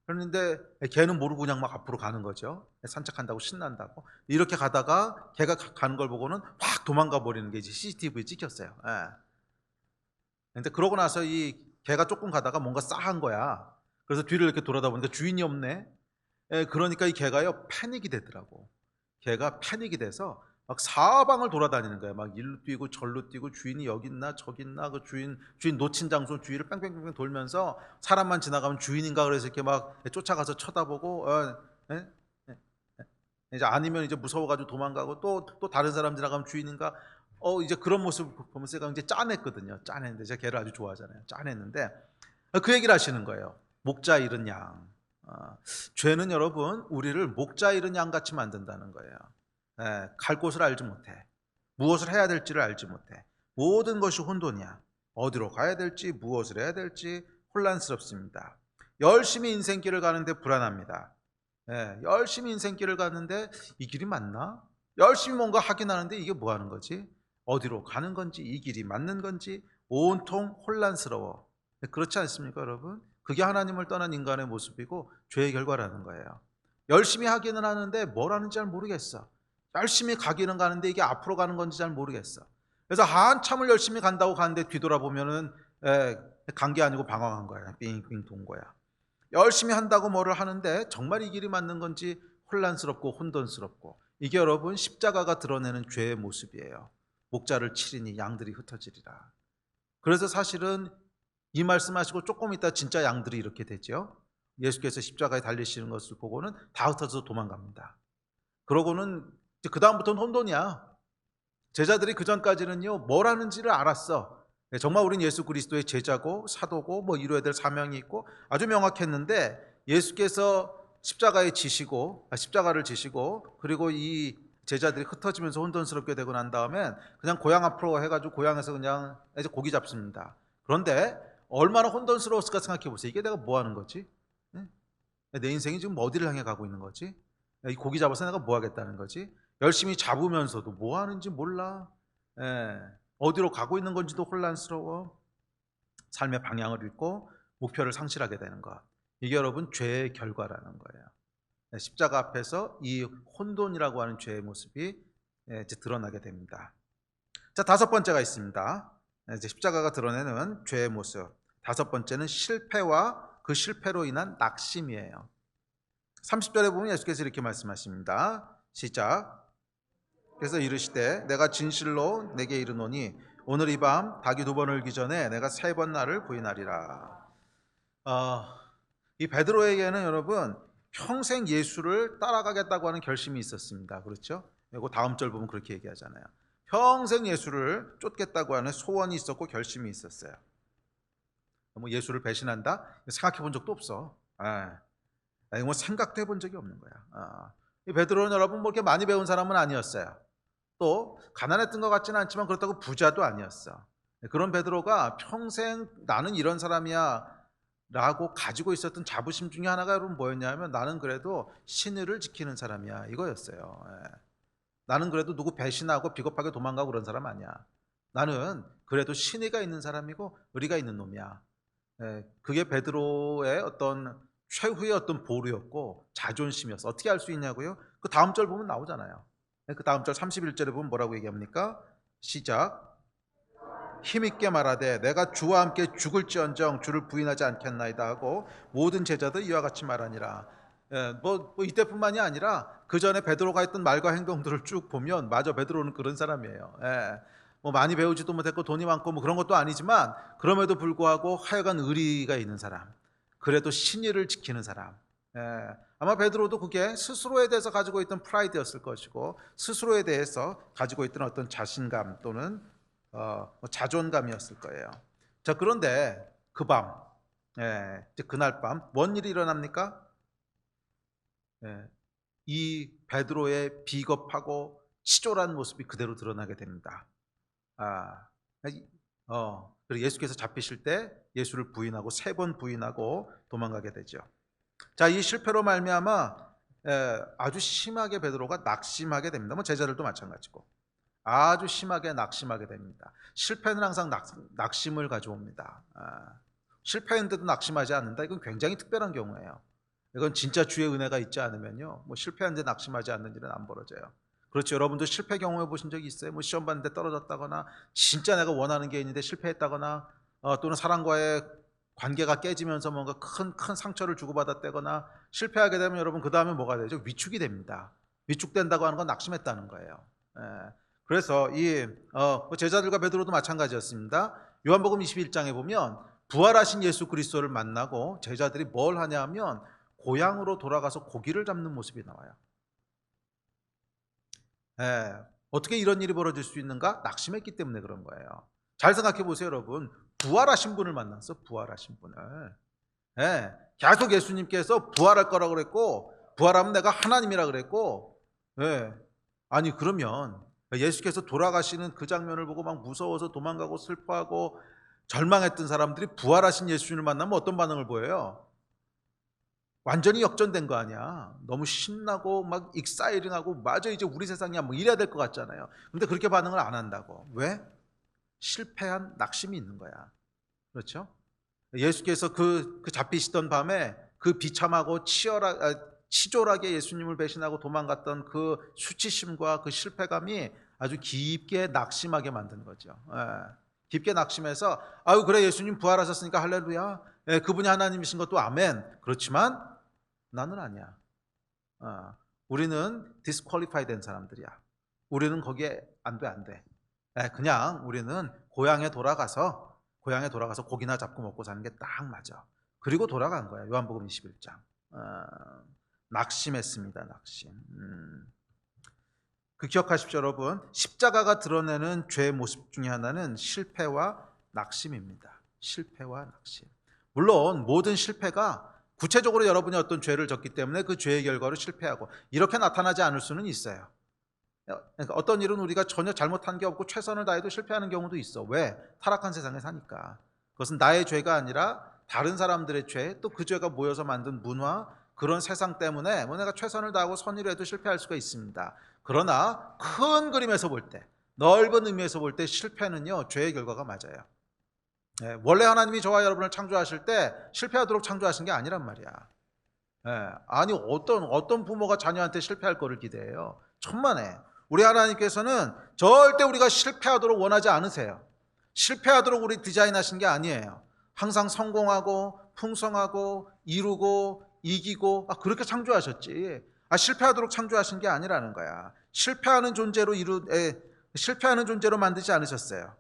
그런데 개는 모르고 그냥 막 앞으로 가는 거죠. 산책한다고 신난다고. 이렇게 가다가 개가 가는 걸 보고는 확 도망가 버리는 게 이제 CCTV에 찍혔어요. 근데 그러고 나서 이 개가 조금 가다가 뭔가 싸한 거야. 그래서 뒤를 이렇게 돌아다 보니까 주인이 없네. 그러니까 이 개가요 패닉이 되더라고. 개가 패닉이 돼서 막 사방을 돌아다니는 거야. 막 일로 뛰고 절로 뛰고 주인이 여기 있나 저기 있나 그 주인 놓친 장소 주위를 뺑뺑뺑뺑 돌면서 사람만 지나가면 주인인가 그래서 이렇게 막 쫓아가서 쳐다보고 이제 아니면 이제 무서워가지고 도망가고 또 다른 사람 지나가면 주인인가 이제 그런 모습 보면서 제가 이제 짠했거든요. 짠했는데 제가 개를 아주 좋아하잖아요. 짠했는데 그 얘기를 하시는 거예요. 목자 잃은 양. 죄는 여러분 우리를 목자 잃은 양 같이 만든다는 거예요. 갈 곳을 알지 못해. 무엇을 해야 될지를 알지 못해. 모든 것이 혼돈이야. 어디로 가야 될지 무엇을 해야 될지 혼란스럽습니다. 열심히 인생길을 가는데 불안합니다. 열심히 인생길을 가는데 이 길이 맞나? 열심히 뭔가 하긴 하는데 이게 뭐 하는 거지? 어디로 가는 건지, 이 길이 맞는 건지 온통 혼란스러워. 그렇지 않습니까, 여러분? 그게 하나님을 떠난 인간의 모습이고 죄의 결과라는 거예요. 열심히 하기는 하는데 뭘 하는지 잘 모르겠어. 열심히 가기는 가는데 이게 앞으로 가는 건지 잘 모르겠어. 그래서 한참을 열심히 간다고 가는데 뒤돌아보면은 간 게 아니고 방황한 거야. 빙빙 돈 거야. 열심히 한다고 뭐를 하는데 정말 이 길이 맞는 건지 혼란스럽고 혼돈스럽고, 이게 여러분 십자가가 드러내는 죄의 모습이에요. 목자를 치리니 양들이 흩어지리라. 그래서 사실은 이 말씀하시고 조금 있다 진짜 양들이 이렇게 되죠. 예수께서 십자가에 달리시는 것을 보고는 다 흩어져서 도망갑니다. 그러고는 그 다음부터는 혼돈이야. 제자들이 그 전까지는요 뭘 하는지를 알았어. 정말 우린 예수 그리스도의 제자고 사도고 뭐 이루어야 될 사명이 있고 아주 명확했는데, 예수께서 십자가를 지시고 그리고 이 제자들이 흩어지면서 혼돈스럽게 되고 난 다음엔 그냥 고향 앞으로 해가지고 고향에서 그냥 이제 고기 잡습니다. 그런데 얼마나 혼돈스러웠을까 생각해 보세요. 이게 내가 뭐 하는 거지? 내 인생이 지금 어디를 향해 가고 있는 거지? 이 고기 잡아서 내가 뭐 하겠다는 거지? 열심히 잡으면서도 뭐 하는지 몰라. 어디로 가고 있는 건지도 혼란스러워. 삶의 방향을 잃고 목표를 상실하게 되는 것. 이게 여러분 죄의 결과라는 거예요. 십자가 앞에서 이 혼돈이라고 하는 죄의 모습이 이제 드러나게 됩니다. 자, 다섯 번째가 있습니다. 이제 십자가가 드러내는 죄의 모습. 다섯 번째는 실패와 그 실패로 인한 낙심이에요. 30절에 보면 예수께서 이렇게 말씀하십니다. 시작. 그래서 이르시되 내가 진실로 내게 이르노니 오늘 이 밤 닭이 두 번 울기 전에 내가 세 번 나를 부인하리라. 이 베드로에게는 여러분 평생 예수를 따라가겠다고 하는 결심이 있었습니다. 그렇죠? 그리고 다음 절 보면 그렇게 얘기하잖아요. 평생 예수를 쫓겠다고 하는 소원이 있었고 결심이 있었어요. 뭐 예수를 배신한다? 생각해 본 적도 없어. 뭐 생각도 해본 적이 없는 거야. 이 베드로는 여러분 뭐 이렇게 많이 배운 사람은 아니었어요. 또 가난했던 것 같지는 않지만 그렇다고 부자도 아니었어. 그런 베드로가 평생 나는 이런 사람이야 라고 가지고 있었던 자부심 중에 하나가 여러분 뭐였냐면, 나는 그래도 신의를 지키는 사람이야 이거였어요. 나는 그래도 누구 배신하고 비겁하게 도망가고 그런 사람 아니야. 나는 그래도 신의가 있는 사람이고 의리가 있는 놈이야. 그게 베드로의 어떤 최후의 어떤 보루였고 자존심이었어. 어떻게 할 수 있냐고요? 그 다음 절 보면 나오잖아요. 그 다음 절 31절에 보면 뭐라고 얘기합니까? 시작. 힘있게 말하되 내가 주와 함께 죽을지언정 주를 부인하지 않겠나이다 하고 모든 제자들 이와 같이 말하니라. 뭐 이때뿐만이 아니라 그 전에 베드로가 했던 말과 행동들을 쭉 보면 맞아, 베드로는 그런 사람이에요. 뭐 많이 배우지도 못했고 돈이 많고 뭐 그런 것도 아니지만 그럼에도 불구하고 하여간 의리가 있는 사람, 그래도 신의를 지키는 사람. 아마 베드로도 그게 스스로에 대해서 가지고 있던 프라이드였을 것이고 스스로에 대해서 가지고 있던 어떤 자신감 또는 자존감이었을 거예요. 자, 그런데 그 밤, 그날 밤 뭔 일이 일어납니까? 이 베드로의 비겁하고 치졸한 모습이 그대로 드러나게 됩니다. 그리고 예수께서 잡히실 때 예수를 부인하고 세 번 부인하고 도망가게 되죠. 자, 이 실패로 말미암아 아주 심하게 베드로가 낙심하게 됩니다. 뭐 제자들도 마찬가지고 아주 심하게 낙심하게 됩니다. 실패는 항상 낙심을 가져옵니다. 실패했는데도 낙심하지 않는다. 이건 굉장히 특별한 경우예요. 이건 진짜 주의 은혜가 있지 않으면요, 뭐 실패하는데 낙심하지 않는 일은 안 벌어져요. 그렇죠. 여러분도 실패 경험해 보신 적이 있어요? 뭐 시험 봤는데 떨어졌다거나 진짜 내가 원하는 게 있는데 실패했다거나 또는 사람과의 관계가 깨지면서 뭔가 큰 상처를 주고받았다거나 실패하게 되면 여러분 그 다음에 뭐가 되죠? 위축이 됩니다. 위축된다고 하는 건 낙심했다는 거예요. 그래서 이 제자들과 베드로도 마찬가지였습니다. 요한복음 21장에 보면 부활하신 예수 그리스도를 만나고 제자들이 뭘 하냐면 고향으로 돌아가서 고기를 잡는 모습이 나와요. 어떻게 이런 일이 벌어질 수 있는가? 낙심했기 때문에 그런 거예요. 잘 생각해 보세요, 여러분. 부활하신 분을 만났어, 부활하신 분을. 계속 예수님께서 부활할 거라고 그랬고, 부활하면 내가 하나님이라 그랬고, 아니 그러면 예수께서 돌아가시는 그 장면을 보고 막 무서워서 도망가고 슬퍼하고 절망했던 사람들이 부활하신 예수님을 만나면 어떤 반응을 보여요? 완전히 역전된 거 아니야. 너무 신나고 막 익사이링하고 맞아 이제 우리 세상이야 뭐 이래야 될 것 같잖아요. 근데 그렇게 반응을 안 한다고. 왜? 실패한 낙심이 있는 거야. 그렇죠? 예수께서 그 잡히시던 밤에 그 비참하고 치졸하게 예수님을 배신하고 도망갔던 그 수치심과 그 실패감이 아주 깊게 낙심하게 만든 거죠. 깊게 낙심해서 아유 그래 예수님 부활하셨으니까 할렐루야. 그분이 하나님이신 것도 아멘. 그렇지만 나는 아니야. 우리는 디스퀄리파이 된 사람들이야. 우리는 거기에 안 돼. 그냥 우리는 고향에 돌아가서 고기나 잡고 먹고 사는 게 딱 맞아. 그리고 돌아간 거야. 요한복음 21장. 낙심했습니다. 낙심. 그 기억하십시오, 여러분. 십자가가 드러내는 죄의 모습 중에 하나는 실패와 낙심입니다. 실패와 낙심. 물론 모든 실패가 구체적으로 여러분이 어떤 죄를 졌기 때문에 그 죄의 결과로 실패하고 이렇게 나타나지 않을 수는 있어요. 그러니까 어떤 일은 우리가 전혀 잘못한 게 없고 최선을 다해도 실패하는 경우도 있어. 왜? 타락한 세상에 사니까. 그것은 나의 죄가 아니라 다른 사람들의 죄, 또 그 죄가 모여서 만든 문화, 그런 세상 때문에 내가 최선을 다하고 선의를 해도 실패할 수가 있습니다. 그러나 큰 그림에서 볼 때, 넓은 의미에서 볼 때 실패는요 죄의 결과가 맞아요. 원래 하나님이 저와 여러분을 창조하실 때 실패하도록 창조하신 게 아니란 말이야. 아니 어떤 부모가 자녀한테 실패할 거를 기대해요. 천만에. 우리 하나님께서는 절대 우리가 실패하도록 원하지 않으세요. 실패하도록 우리 디자인하신 게 아니에요. 항상 성공하고 풍성하고 이루고 이기고 그렇게 창조하셨지. 실패하도록 창조하신 게 아니라는 거야. 실패하는 존재로 만들지 않으셨어요.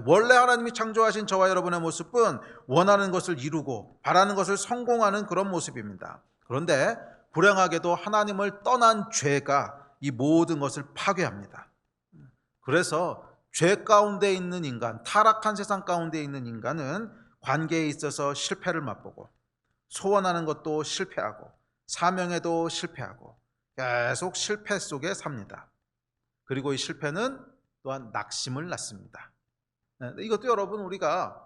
원래 하나님이 창조하신 저와 여러분의 모습은 원하는 것을 이루고 바라는 것을 성공하는 그런 모습입니다. 그런데 불행하게도 하나님을 떠난 죄가 이 모든 것을 파괴합니다. 그래서 죄 가운데 있는 인간, 타락한 세상 가운데 있는 인간은 관계에 있어서 실패를 맛보고 소원하는 것도 실패하고 사명에도 실패하고 계속 실패 속에 삽니다. 그리고 이 실패는 또한 낙심을 낳습니다. 이것도 여러분 우리가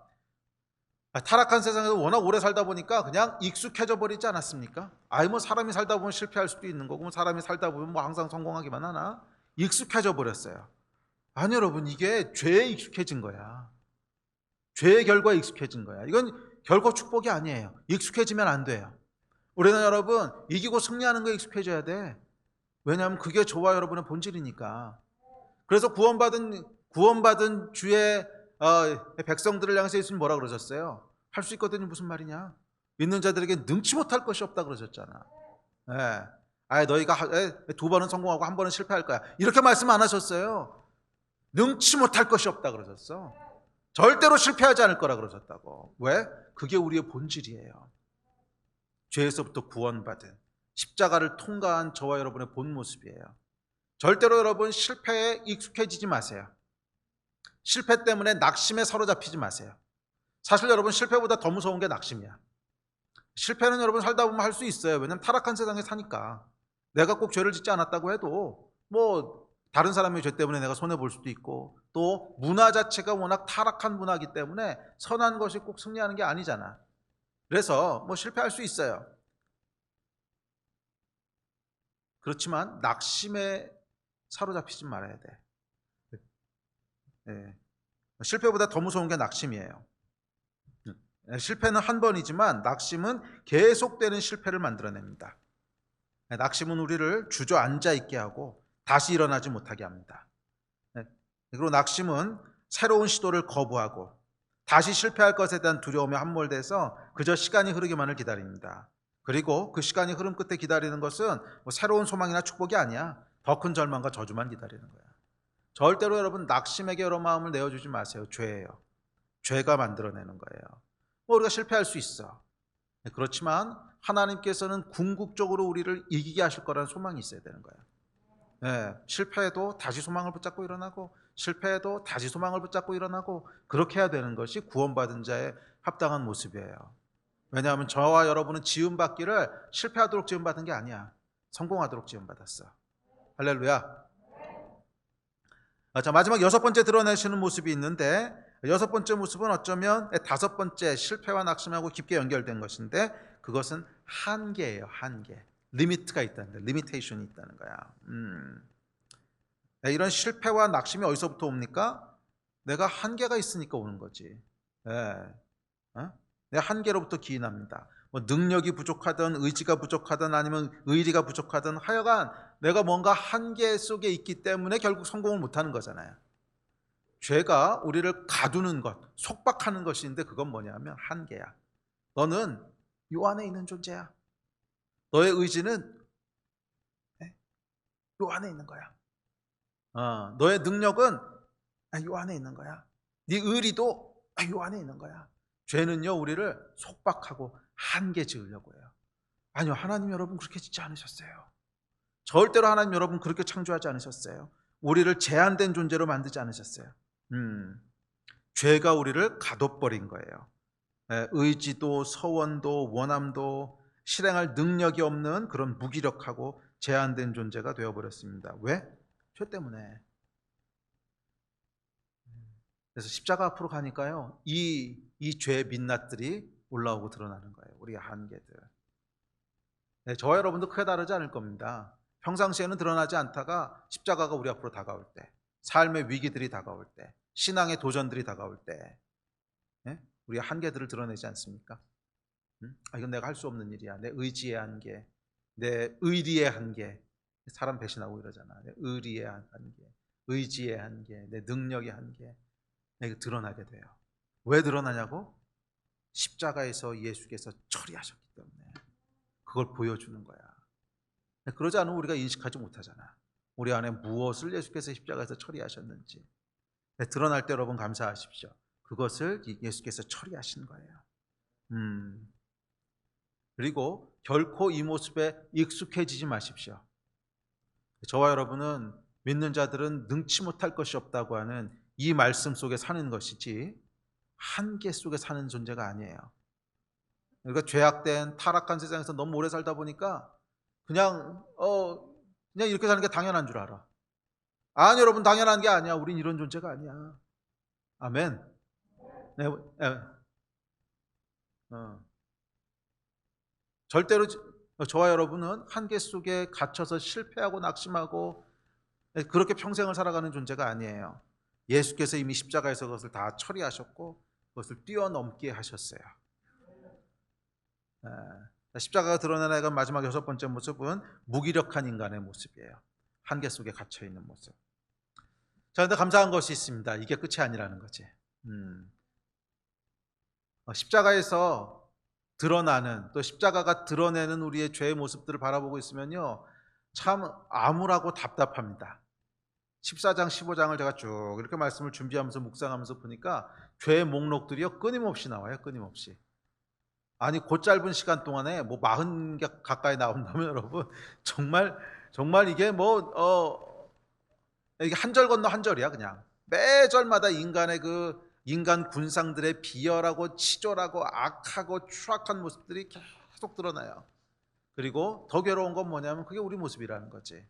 타락한 세상에서 워낙 오래 살다 보니까 그냥 익숙해져 버리지 않았습니까? 뭐 사람이 살다 보면 실패할 수도 있는 거고 사람이 살다 보면 뭐 항상 성공하기만 하나? 익숙해져 버렸어요. 아니 여러분 이게 죄에 익숙해진 거야. 죄의 결과에 익숙해진 거야. 이건 결코 축복이 아니에요. 익숙해지면 안 돼요. 우리는 여러분 이기고 승리하는 거에 익숙해져야 돼. 왜냐하면 그게 저와 여러분의 본질이니까. 그래서 구원받은 주의 백성들을 향해서 예수님 뭐라 그러셨어요? 할 수 있거든요. 무슨 말이냐? 믿는 자들에게 능치 못할 것이 없다 그러셨잖아. 너희가 2번은 성공하고 1번은 실패할 거야. 이렇게 말씀 안 하셨어요. 능치 못할 것이 없다 그러셨어. 절대로 실패하지 않을 거라 그러셨다고. 왜? 그게 우리의 본질이에요. 죄에서부터 구원받은 십자가를 통과한 저와 여러분의 본 모습이에요. 절대로 여러분 실패에 익숙해지지 마세요. 실패 때문에 낙심에 사로잡히지 마세요. 사실 여러분 실패보다 더 무서운 게 낙심이야. 실패는 여러분 살다 보면 할 수 있어요. 왜냐하면 타락한 세상에 사니까. 내가 꼭 죄를 짓지 않았다고 해도 뭐 다른 사람의 죄 때문에 내가 손해볼 수도 있고 또 문화 자체가 워낙 타락한 문화이기 때문에 선한 것이 꼭 승리하는 게 아니잖아. 그래서 뭐 실패할 수 있어요. 그렇지만 낙심에 사로잡히지 말아야 돼. 실패보다 더 무서운 게 낙심이에요. 실패는 한 번이지만 낙심은 계속되는 실패를 만들어냅니다. 낙심은 우리를 주저앉아 있게 하고 다시 일어나지 못하게 합니다. 그리고 낙심은 새로운 시도를 거부하고 다시 실패할 것에 대한 두려움에 함몰돼서 그저 시간이 흐르기만을 기다립니다. 그리고 그 시간이 흐름 끝에 기다리는 것은 뭐 새로운 소망이나 축복이 아니야. 더 큰 절망과 저주만 기다리는 거야. 절대로 여러분 낙심에게 여러 마음을 내어주지 마세요. 죄예요. 죄가 만들어내는 거예요. 우리가 실패할 수 있어. 그렇지만 하나님께서는 궁극적으로 우리를 이기게 하실 거라는 소망이 있어야 되는 거예요. 실패해도 다시 소망을 붙잡고 일어나고 실패해도 다시 소망을 붙잡고 일어나고 그렇게 해야 되는 것이 구원받은 자의 합당한 모습이에요. 왜냐하면 저와 여러분은 지음받기를 실패하도록 지음받은 게 아니야. 성공하도록 지음받았어. 할렐루야. 자, 마지막 6번째 드러내시는 모습이 있는데 6번째 모습은 어쩌면 5번째 실패와 낙심하고 깊게 연결된 것인데 그것은 한계예요. 한계. 리미트가 있다는 거야. 리미테이션이 있다는 거야. 이런 실패와 낙심이 어디서부터 옵니까? 내가 한계가 있으니까 오는 거지. 내 한계로부터 기인합니다. 뭐 능력이 부족하든 의지가 부족하든 아니면 의리가 부족하든 하여간 내가 뭔가 한계 속에 있기 때문에 결국 성공을 못하는 거잖아요. 죄가 우리를 가두는 것, 속박하는 것인데 그건 뭐냐면 한계야. 너는 요 안에 있는 존재야. 너의 의지는 요 안에 있는 거야. 너의 능력은 요 안에 있는 거야. 네 의리도 요 안에 있는 거야. 죄는요 우리를 속박하고 한계 지으려고 해요. 아니요, 하나님 여러분 그렇게 짓지 않으셨어요. 절대로 하나님 여러분 그렇게 창조하지 않으셨어요. 우리를 제한된 존재로 만들지 않으셨어요. 죄가 우리를 가둬버린 거예요. 의지도 서원도 원함도 실행할 능력이 없는 그런 무기력하고 제한된 존재가 되어버렸습니다. 왜? 죄 때문에. 그래서 십자가 앞으로 가니까요 이 죄의 민낯들이 올라오고 드러나는 거예요. 우리의 한계들. 저와 여러분도 크게 다르지 않을 겁니다. 평상시에는 드러나지 않다가 십자가가 우리 앞으로 다가올 때, 삶의 위기들이 다가올 때, 신앙의 도전들이 다가올 때 우리의 한계들을 드러내지 않습니까? 이건 내가 할 수 없는 일이야. 내 의지의 한계, 내 의리의 한계. 사람 배신하고 이러잖아. 내 의리의 한계, 의지의 한계, 내 능력의 한계. 이게 드러나게 돼요. 왜 드러나냐고? 십자가에서 예수께서 처리하셨기 때문에 그걸 보여주는 거야. 그러지 않으면 우리가 인식하지 못하잖아. 우리 안에 무엇을 예수께서 십자가에서 처리하셨는지. 드러날 때 여러분 감사하십시오. 그것을 예수께서 처리하신 거예요. 그리고 결코 이 모습에 익숙해지지 마십시오. 저와 여러분은 믿는 자들은 능치 못할 것이 없다고 하는 이 말씀 속에 사는 것이지 한계 속에 사는 존재가 아니에요. 그러니까 죄악된 타락한 세상에서 너무 오래 살다 보니까 그냥 이렇게 사는 게 당연한 줄 알아. 아니 여러분, 당연한 게 아니야. 우린 이런 존재가 아니야. 아멘. 절대로 저와 여러분은 한계 속에 갇혀서 실패하고 낙심하고 그렇게 평생을 살아가는 존재가 아니에요. 예수께서 이미 십자가에서 그것을 다 처리하셨고 그것을 뛰어넘게 하셨어요. 십자가가 드러나는 마지막 6번째 모습은 무기력한 인간의 모습이에요. 한계 속에 갇혀있는 모습. 자, 근데 감사한 것이 있습니다. 이게 끝이 아니라는 거지. 십자가에서 드러나는, 또 십자가가 드러내는 우리의 죄의 모습들을 바라보고 있으면요 참 암울하고 답답합니다. 14장 15장을 제가 쭉 이렇게 말씀을 준비하면서 묵상하면서 보니까 죄의 목록들이요 끊임없이 나와요. 끊임없이. 아니 그 짧은 시간 동안에 뭐 40개 가까이 나온다면 여러분 정말 이게 이게 한 절 건너 한 절이야. 그냥 매 절마다 인간 군상들의 비열하고 치졸하고 악하고 추악한 모습들이 계속 드러나요. 그리고 더 괴로운 건 뭐냐면 그게 우리 모습이라는 거지.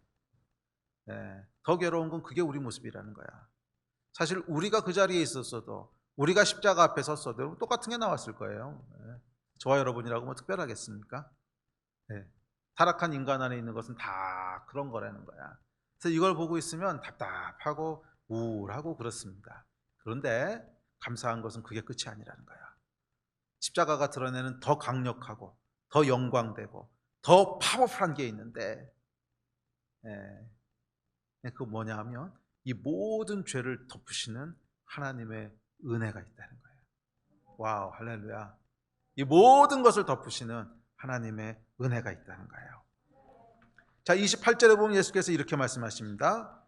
더 괴로운 건 그게 우리 모습이라는 거야. 사실 우리가 그 자리에 있었어도, 우리가 십자가 앞에 섰어도 똑같은 게 나왔을 거예요. 저와 여러분이라고 뭐 특별하겠습니까? 타락한 인간 안에 있는 것은 다 그런 거라는 거야. 그래서 이걸 보고 있으면 답답하고 우울하고 그렇습니다. 그런데 감사한 것은 그게 끝이 아니라는 거야. 십자가가 드러내는 더 강력하고 더 영광되고 더 파워풀한 게 있는데 그 뭐냐 하면 이 모든 죄를 덮으시는 하나님의 은혜가 있다는 거예요. 와우, 할렐루야. 이 모든 것을 덮으시는 하나님의 은혜가 있다는 거예요. 자, 28절에 보면 예수께서 이렇게 말씀하십니다.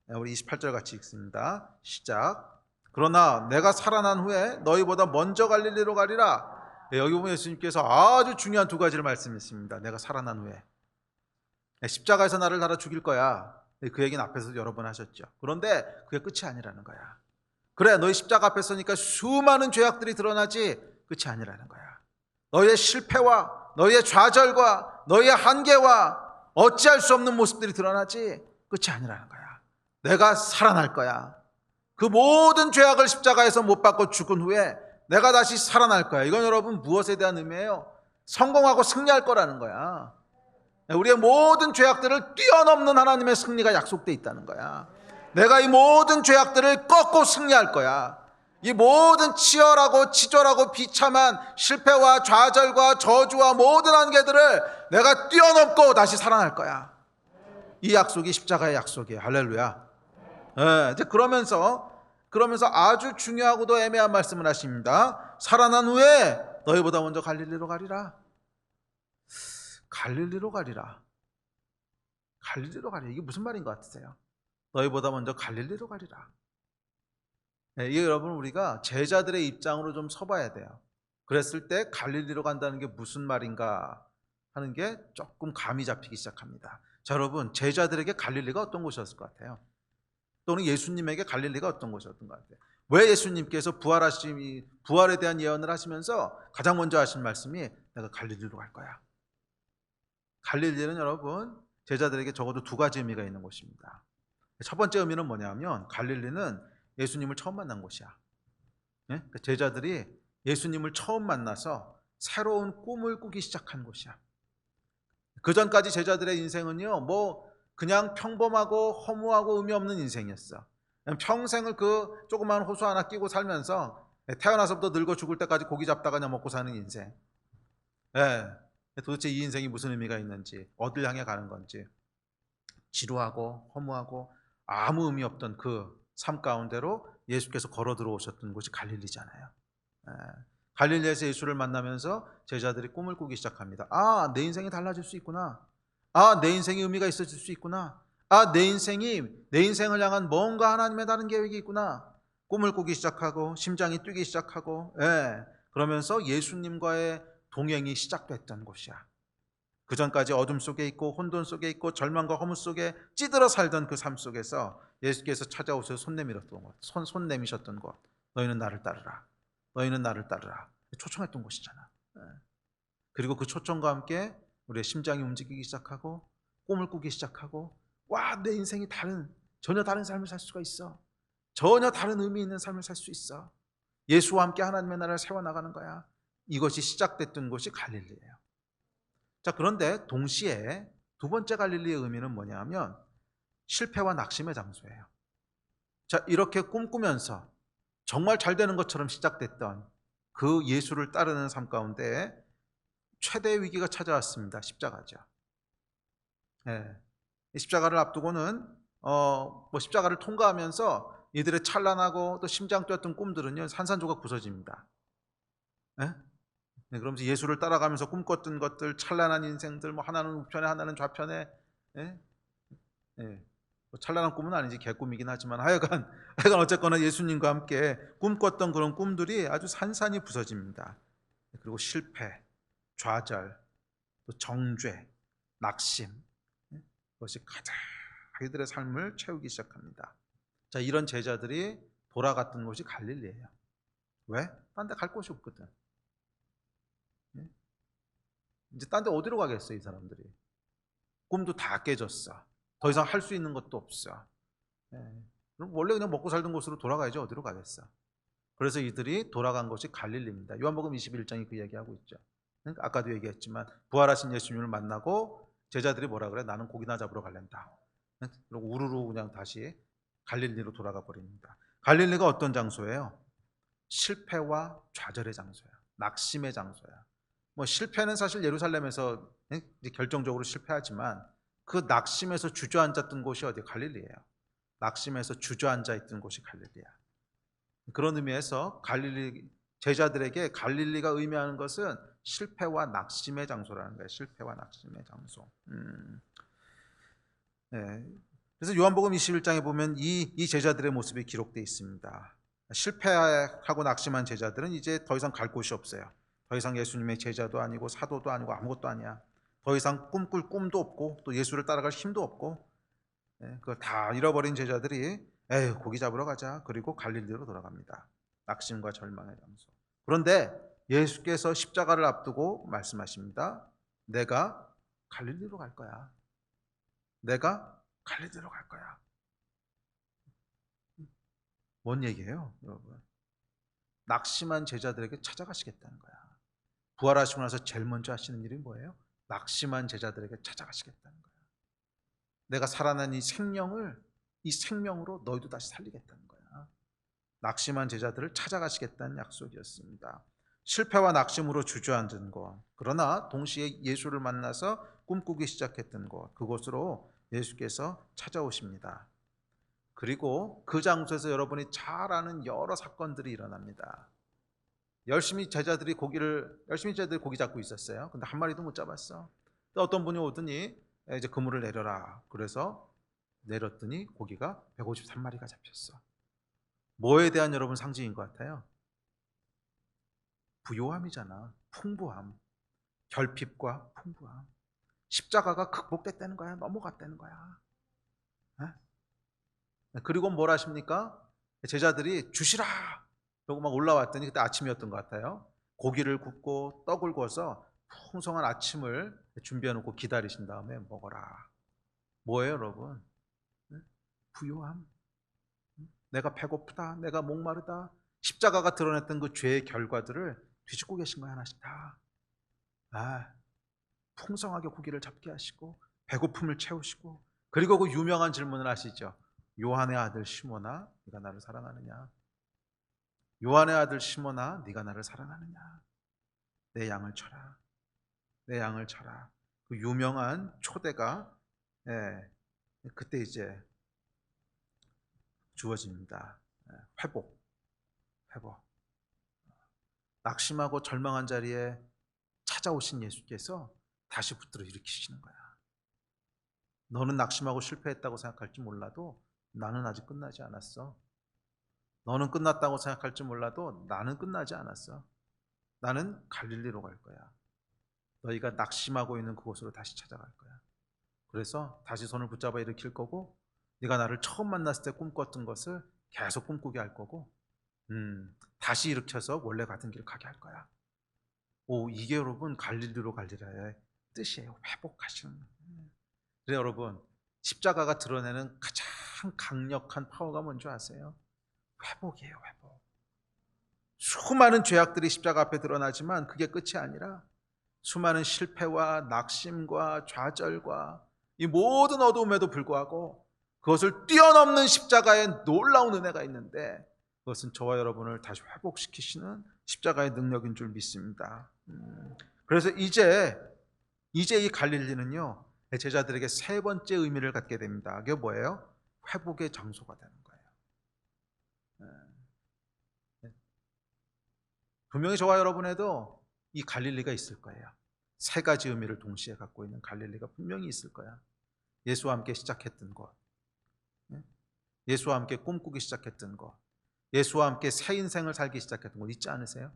우리 28절 같이 읽습니다. 시작. 그러나 내가 살아난 후에 너희보다 먼저 갈릴리로 가리라. 여기 보면 예수님께서 아주 중요한 두 가지를 말씀했습니다. 내가 살아난 후에 십자가에서 나를 달아 죽일 거야. 그 얘기는 앞에서 여러 번 하셨죠. 그런데 그게 끝이 아니라는 거야. 그래, 너희 십자가 앞에 서니까 수많은 죄악들이 드러나지 끝이 아니라는 거야. 너희의 실패와 너희의 좌절과 너희의 한계와 어찌할 수 없는 모습들이 드러나지 끝이 아니라는 거야. 내가 살아날 거야. 그 모든 죄악을 십자가에서 못 받고 죽은 후에 내가 다시 살아날 거야. 이건 여러분 무엇에 대한 의미예요? 성공하고 승리할 거라는 거야. 우리의 모든 죄악들을 뛰어넘는 하나님의 승리가 약속되어 있다는 거야. 내가 이 모든 죄악들을 꺾고 승리할 거야. 이 모든 치열하고 치졸하고 비참한 실패와 좌절과 저주와 모든 한계들을 내가 뛰어넘고 다시 살아날 거야. 이 약속이 십자가의 약속이에요. 할렐루야. 이제 그러면서 아주 중요하고도 애매한 말씀을 하십니다. 살아난 후에 너희보다 먼저 갈릴리로 가리라. 갈릴리로 가리라. 갈릴리로 가리라. 이게 무슨 말인 것 같으세요? 너희보다 먼저 갈릴리로 가리라. 이게 여러분 우리가 제자들의 입장으로 좀 서봐야 돼요. 그랬을 때 갈릴리로 간다는 게 무슨 말인가 하는 게 조금 감이 잡히기 시작합니다. 자, 여러분 제자들에게 갈릴리가 어떤 곳이었을 것 같아요? 또는 예수님에게 갈릴리가 어떤 곳이었던 것 같아요? 왜 예수님께서 부활에 대한 예언을 하시면서 가장 먼저 하신 말씀이 내가 갈릴리로 갈 거야. 갈릴리는 여러분 제자들에게 적어도 두 가지 의미가 있는 곳입니다. 첫 번째 의미는 뭐냐면 갈릴리는 예수님을 처음 만난 곳이야. 제자들이 예수님을 처음 만나서 새로운 꿈을 꾸기 시작한 곳이야. 그 전까지 제자들의 인생은요, 그냥 평범하고 허무하고 의미 없는 인생이었어. 평생을 그 조그만 호수 하나 끼고 살면서 태어나서부터 늙어 죽을 때까지 고기 잡다가 그냥 먹고 사는 인생. 도대체 이 인생이 무슨 의미가 있는지, 어딜 향해 가는 건지, 지루하고 허무하고 아무 의미 없던 그 삶 가운데로 예수께서 걸어 들어오셨던 곳이 갈릴리잖아요. 갈릴리에서 예수를 만나면서 제자들이 꿈을 꾸기 시작합니다. 아, 내 인생이 달라질 수 있구나. 아, 내 인생이 의미가 있어질 수 있구나. 아, 내 인생을 향한 뭔가 하나님의 다른 계획이 있구나. 꿈을 꾸기 시작하고 심장이 뛰기 시작하고, 그러면서 예수님과의 동행이 시작됐던 곳이야. 그 전까지 어둠 속에 있고 혼돈 속에 있고 절망과 허무 속에 찌들어 살던 그 삶 속에서 예수께서 찾아오셔서 손 내미셨던 곳. 너희는 나를 따르라. 너희는 나를 따르라. 초청했던 곳이잖아. 그리고 그 초청과 함께 우리의 심장이 움직이기 시작하고 꿈을 꾸기 시작하고, 와, 내 인생이 전혀 다른 삶을 살 수가 있어. 전혀 다른 의미 있는 삶을 살 수 있어. 예수와 함께 하나님의 나라를 세워나가는 거야. 이것이 시작됐던 곳이 갈릴리예요. 자, 그런데 동시에 두 번째 갈릴리의 의미는 뭐냐면 실패와 낙심의 장소예요. 자, 이렇게 꿈꾸면서 정말 잘 되는 것처럼 시작됐던 그 예수를 따르는 삶 가운데 최대의 위기가 찾아왔습니다. 십자가죠. 십자가를 앞두고는 십자가를 통과하면서 이들의 찬란하고 또 심장 뛰었던 꿈들은요, 산산조각 부서집니다. 그러면서 예수를 따라가면서 꿈꿨던 것들, 찬란한 인생들, 하나는 우편에 하나는 좌편에, 찬란한 꿈은 아니지, 개꿈이긴 하지만 하여간 어쨌거나 예수님과 함께 꿈꿨던 그런 꿈들이 아주 산산이 부서집니다. 그리고 실패, 좌절, 또 정죄, 낙심, 그것이 가장 이들의 삶을 채우기 시작합니다. 자, 이런 제자들이 돌아갔던 곳이 갈릴리예요. 왜? 딴 데 갈 곳이 없거든. 이제 딴 데 어디로 가겠어, 이 사람들이. 꿈도 다 깨졌어. 더 이상 할 수 있는 것도 없어. 그럼 원래 그냥 먹고 살던 곳으로 돌아가야지 어디로 가겠어. 그래서 이들이 돌아간 곳이 갈릴리입니다. 요한복음 21장이 그 얘기하고 있죠. 그러니까 아까도 얘기했지만 부활하신 예수님을 만나고 제자들이 뭐라 그래? 나는 고기나 잡으러 갈랜다. 그리고 우르르 그냥 다시 갈릴리로 돌아가 버립니다. 갈릴리가 어떤 장소예요? 실패와 좌절의 장소야. 낙심의 장소야. 실패는 사실 예루살렘에서 이제 결정적으로 실패하지만 그 낙심에서 주저앉았던 곳이 어디? 갈릴리예요. 낙심에서 주저앉아 있던 곳이 갈릴리야. 그런 의미에서 제자들에게 갈릴리가 의미하는 것은 실패와 낙심의 장소라는 거예요. 실패와 낙심의 장소. 그래서 요한복음 21장에 보면 이 제자들의 모습이 기록되어 있습니다. 실패하고 낙심한 제자들은 이제 더 이상 갈 곳이 없어요. 더 이상 예수님의 제자도 아니고 사도도 아니고 아무것도 아니야. 더 이상 꿈꿀 꿈도 없고 또 예수를 따라갈 힘도 없고, 그걸 다 잃어버린 제자들이 고기 잡으러 가자. 그리고 갈릴리로 돌아갑니다. 낙심과 절망의 장소. 그런데 예수께서 십자가를 앞두고 말씀하십니다. 내가 갈릴리로 갈 거야. 내가 갈릴리로 갈 거야. 뭔 얘기예요, 여러분? 낙심한 제자들에게 찾아가시겠다는 거야. 부활하시고 나서 제일 먼저 하시는 일이 뭐예요? 낙심한 제자들에게 찾아가시겠다는 거예요. 내가 살아난 이 생명을 이 생명으로 너희도 다시 살리겠다는 거야. 낙심한 제자들을 찾아가시겠다는 약속이었습니다. 실패와 낙심으로 주저앉은 것, 그러나 동시에 예수를 만나서 꿈꾸기 시작했던 것, 그곳으로 예수께서 찾아오십니다. 그리고 그 장소에서 여러분이 잘 아는 여러 사건들이 일어납니다. 열심히 제자들이 고기 잡고 있었어요. 근데 한 마리도 못 잡았어. 또 어떤 분이 오더니 이제 그물을 내려라. 그래서 내렸더니 고기가 153마리가 잡혔어. 뭐에 대한 여러분 상징인 것 같아요? 부요함이잖아. 풍부함. 결핍과 풍부함. 십자가가 극복됐다는 거야. 넘어갔다는 거야. 그리고 뭘 하십니까? 제자들이 주시라! 그러고 막 올라왔더니 그때 아침이었던 것 같아요. 고기를 굽고 떡을 구워서 풍성한 아침을 준비해 놓고 기다리신 다음에 먹어라. 뭐예요, 여러분? 부요함. 내가 배고프다, 내가 목마르다. 십자가가 드러냈던 그 죄의 결과들을 뒤집고 계신 거야, 하나씩 다. 풍성하게 고기를 잡게 하시고 배고픔을 채우시고, 그리고 그 유명한 질문을 하시죠. 요한의 아들 시몬아, 네가 나를 사랑하느냐? 요한의 아들 시몬아, 네가 나를 사랑하느냐? 내 양을 쳐라. 내 양을 쳐라. 그 유명한 초대가 그때 이제 주어집니다. 회복. 낙심하고 절망한 자리에 찾아오신 예수께서 다시 붙들어 일으키시는 거야. 너는 낙심하고 실패했다고 생각할지 몰라도 나는 아직 끝나지 않았어. 너는 끝났다고 생각할지 몰라도 나는 끝나지 않았어. 나는 갈릴리로 갈 거야. 너희가 낙심하고 있는 그곳으로 다시 찾아갈 거야. 그래서 다시 손을 붙잡아 일으킬 거고, 네가 나를 처음 만났을 때 꿈꿨던 것을 계속 꿈꾸게 할 거고, 다시 일으켜서 원래 같은 길 가게 할 거야. 이게 여러분 갈릴리로 갈리라의 뜻이에요. 회복하시는. 그래 여러분, 십자가가 드러내는 가장 강력한 파워가 뭔지 아세요? 회복이에요. 회복. 수많은 죄악들이 십자가 앞에 드러나지만 그게 끝이 아니라 수많은 실패와 낙심과 좌절과 이 모든 어두움에도 불구하고 그것을 뛰어넘는 십자가의 놀라운 은혜가 있는데, 그것은 저와 여러분을 다시 회복시키시는 십자가의 능력인 줄 믿습니다. 그래서 이제 이 갈릴리는요, 제자들에게 세 번째 의미를 갖게 됩니다. 그게 뭐예요? 회복의 장소가 되는 거예요. 분명히 저와 여러분에도 이 갈릴리가 있을 거예요. 세 가지 의미를 동시에 갖고 있는 갈릴리가 분명히 있을 거야. 예수와 함께 시작했던 것, 예수와 함께 꿈꾸기 시작했던 것, 예수와 함께 새 인생을 살기 시작했던 것 있지 않으세요?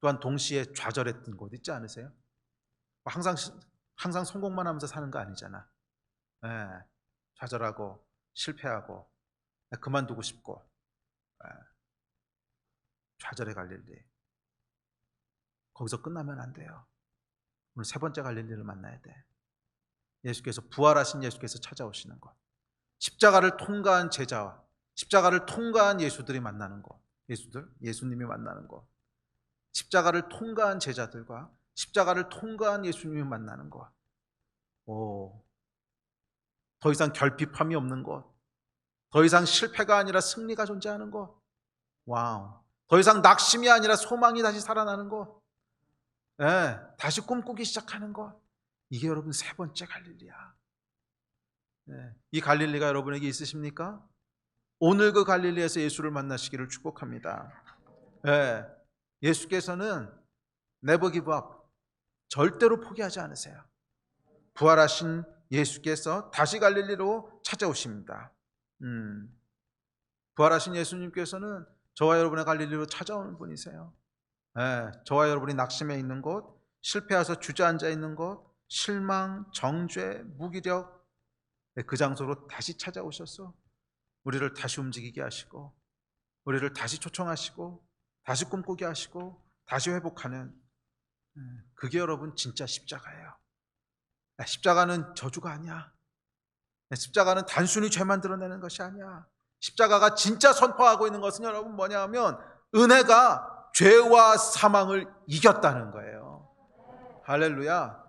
또한 동시에 좌절했던 것 있지 않으세요? 항상 성공만 하면서 사는 거 아니잖아. 좌절하고 실패하고 그만두고 싶고, 좌절의 갈릴리. 거기서 끝나면 안 돼요. 오늘 세 번째 갈릴리를 만나야 돼. 예수께서, 부활하신 예수께서 찾아오시는 것, 십자가를 통과한 제자와 십자가를 통과한 예수들이 만나는 것, 예수님이 만나는 것, 십자가를 통과한 제자들과 십자가를 통과한 예수님이 만나는 것. 더 이상 결핍함이 없는 것, 더 이상 실패가 아니라 승리가 존재하는 것, 더 이상 낙심이 아니라 소망이 다시 살아나는 것, 다시 꿈꾸기 시작하는 것. 이게 여러분 세 번째 갈릴리야. 이 갈릴리가 여러분에게 있으십니까? 오늘 그 갈릴리에서 예수를 만나시기를 축복합니다. 예수께서는 never give up, 절대로 포기하지 않으세요. 부활하신 예수께서 다시 갈릴리로 찾아오십니다. 부활하신 예수님께서는 저와 여러분의 갈릴리로 찾아오는 분이세요. 저와 여러분이 낙심해 있는 곳, 실패해서 주저앉아 있는 곳, 실망, 정죄, 무기력, 그 장소로 다시 찾아오셔서 우리를 다시 움직이게 하시고, 우리를 다시 초청하시고, 다시 꿈꾸게 하시고, 다시 회복하는, 그게 여러분 진짜 십자가예요. 십자가는 저주가 아니야. 십자가는 단순히 죄만 드러내는 것이 아니야. 십자가가 진짜 선포하고 있는 것은 여러분 뭐냐 하면, 은혜가 죄와 사망을 이겼다는 거예요. 할렐루야.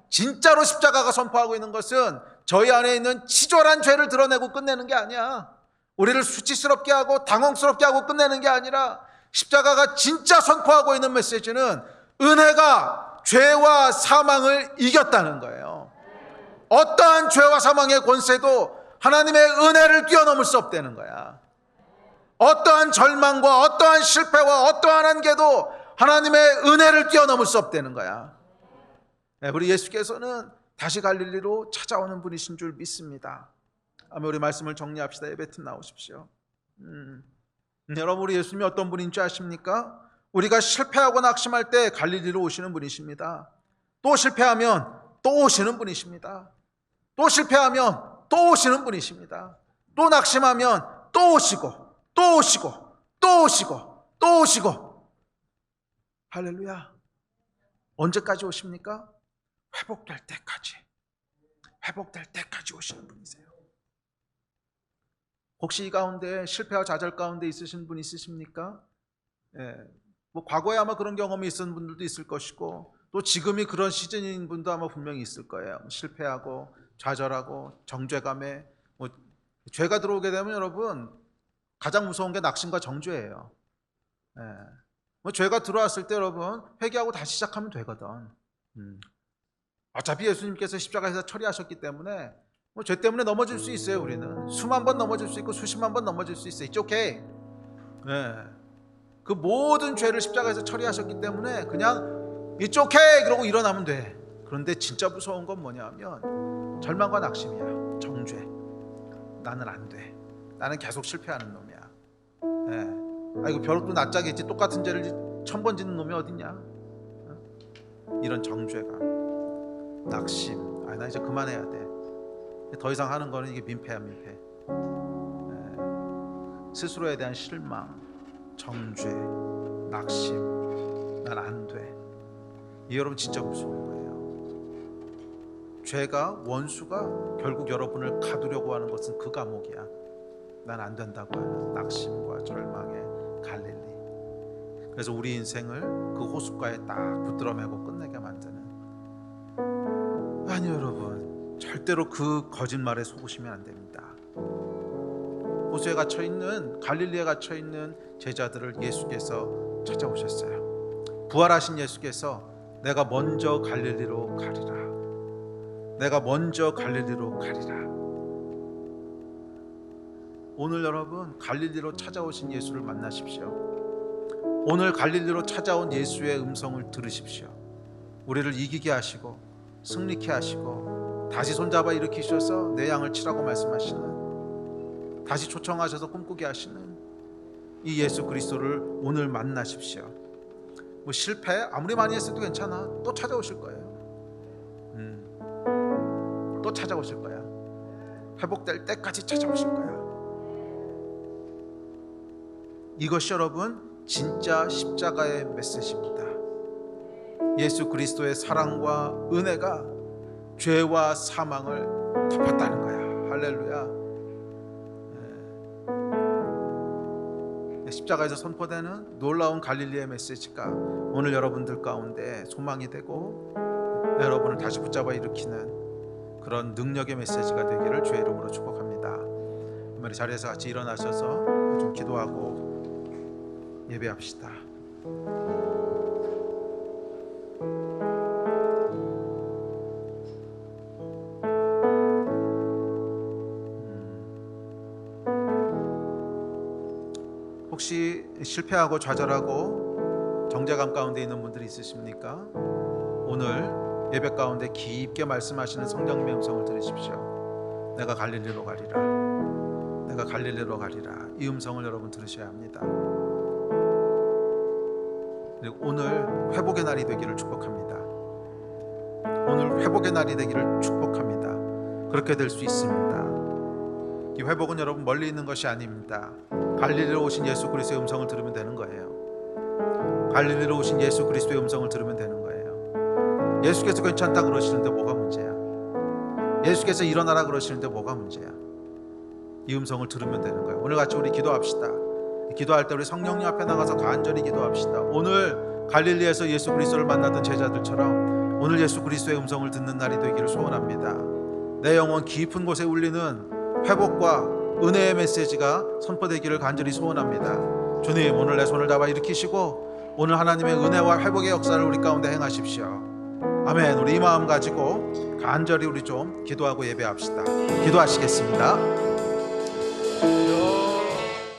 진짜로 십자가가 선포하고 있는 것은 저희 안에 있는 치졸한 죄를 드러내고 끝내는 게 아니야. 우리를 수치스럽게 하고 당황스럽게 하고 끝내는 게 아니라, 십자가가 진짜 선포하고 있는 메시지는 은혜가 죄와 사망을 이겼다는 거예요. 어떠한 죄와 사망의 권세도 하나님의 은혜를 뛰어넘을 수 없다는 거야. 어떠한 절망과 어떠한 실패와 어떠한 한계도 하나님의 은혜를 뛰어넘을 수 없다는 거야. 우리 예수께서는 다시 갈릴리로 찾아오는 분이신 줄 믿습니다. 아마 우리 말씀을 정리합시다. 예배팀 나오십시오. 여러분, 우리 예수님이 어떤 분인 줄 아십니까? 우리가 실패하고 낙심할 때 갈릴리로 오시는 분이십니다. 또 실패하면 또 오시는 분이십니다. 또 실패하면 또 오시는 분이십니다. 또 낙심하면 또 오시고 또 오시고 또 오시고 또 오시고. 할렐루야. 언제까지 오십니까? 회복될 때까지 오시는 분이세요. 혹시 이 가운데 실패와 좌절 가운데 있으신 분 있으십니까? 뭐 과거에 아마 그런 경험이 있었던 분들도 있을 것이고, 또 지금이 그런 시즌인 분도 아마 분명히 있을 거예요. 실패하고 좌절하고 정죄감에, 죄가 들어오게 되면 여러분 가장 무서운 게 낙심과 정죄예요. 죄가 들어왔을 때 여러분 회개하고 다시 시작하면 되거든. 어차피 예수님께서 십자가에서 처리하셨기 때문에 죄 때문에 넘어질 수 있어요. 우리는 수만 번 넘어질 수 있고 수십만 번 넘어질 수 있어요. It's okay. 그 모든 죄를 십자가에서 처리하셨기 때문에 그냥 It's okay 그러고 일어나면 돼. 그런데 진짜 무서운 건 뭐냐면 절망과 낙심이야. 정죄. 나는 안 돼. 나는 계속 실패하는 놈이야. 아이고 벼락도 낯짝이 있지. 똑같은 죄를 1000번 짓는 놈이 어딨냐. 이런 정죄감, 낙심. 나 이제 그만해야 돼. 더 이상 하는 거는 이게 민폐야, 민폐. 스스로에 대한 실망, 정죄, 낙심. 난 안 돼. 이 여러분 진짜 무서운 거예요. 죄가, 원수가 결국 여러분을 가두려고 하는 것은 그 감옥이야. 난 안 된다고 하는 낙심과 절망의 갈릴리. 그래서 우리 인생을 그 호숫가에 딱 붙들어 매고 끝내게 만드는. 아니요 여러분, 절대로 그 거짓말에 속으시면 안 됩니다. 호수에 갇혀있는, 갈릴리에 갇혀있는 제자들을 예수께서 찾아오셨어요. 부활하신 예수께서 내가 먼저 갈릴리로 가리라. 내가 먼저 갈릴리로 가리라. 오늘 여러분 갈릴리로 찾아오신 예수를 만나십시오. 오늘 갈릴리로 찾아온 예수의 음성을 들으십시오. 우리를 이기게 하시고 승리케 하시고 다시 손잡아 일으키셔서 내 양을 치라고 말씀하시는, 다시 초청하셔서 꿈꾸게 하시는 이 예수 그리스도를 오늘 만나십시오. 뭐 실패 아무리 많이 했어도 괜찮아. 또 찾아오실 거예요. 또 찾아오실 거야. 회복될 때까지 찾아오실 거야. 이것이 여러분 진짜 십자가의 메시지입니다. 예수 그리스도의 사랑과 은혜가 죄와 사망을 덮었다는 거야. 할렐루야. 십자가에서 선포되는 놀라운 갈릴리의 메시지가 오늘 여러분들 가운데 소망이 되고 여러분을 다시 붙잡아 일으키는 그런 능력의 메시지가 되기를 주의 이름으로 축복합니다. 우리 자리에서 같이 일어나셔서 좀 기도하고 예배합시다. 혹시 실패하고 좌절하고 정죄감 가운데 있는 분들이 있으십니까? 오늘 예배 가운데 깊게 말씀하시는 성령님의 음성을 들으십시오. 내가 갈릴리로 가리라. 내가 갈릴리로 가리라. 이 음성을 여러분 들으셔야 합니다. 그리고 오늘 회복의 날이 되기를 축복합니다. 오늘 회복의 날이 되기를 축복합니다. 그렇게 될 수 있습니다. 이 회복은 여러분 멀리 있는 것이 아닙니다. 갈릴리로 오신 예수 그리스도의 음성을 들으면 되는 거예요. 갈릴리로 오신 예수 그리스도의 음성을 들으면 되는 거예요. 예수께서 괜찮다 그러시는데 뭐가 문제야? 예수께서 일어나라 그러시는데 뭐가 문제야? 이 음성을 들으면 되는 거예요. 오늘 같이 우리 기도합시다. 기도할 때 우리 성령님 앞에 나가서 간절히 기도합시다. 오늘 갈릴리에서 예수 그리스도를 만나던 제자들처럼 오늘 예수 그리스도의 음성을 듣는 날이 되기를 소원합니다. 내 영혼 깊은 곳에 울리는 회복과 은혜의 메시지가 선포되기를 간절히 소원합니다. 주님, 오늘 내 손을 잡아 일으키시고 오늘 하나님의 은혜와 회복의 역사를 우리 가운데 행하십시오. 아멘. 우리 이 마음 가지고 간절히 우리 좀 기도하고 예배합시다. 기도하시겠습니다.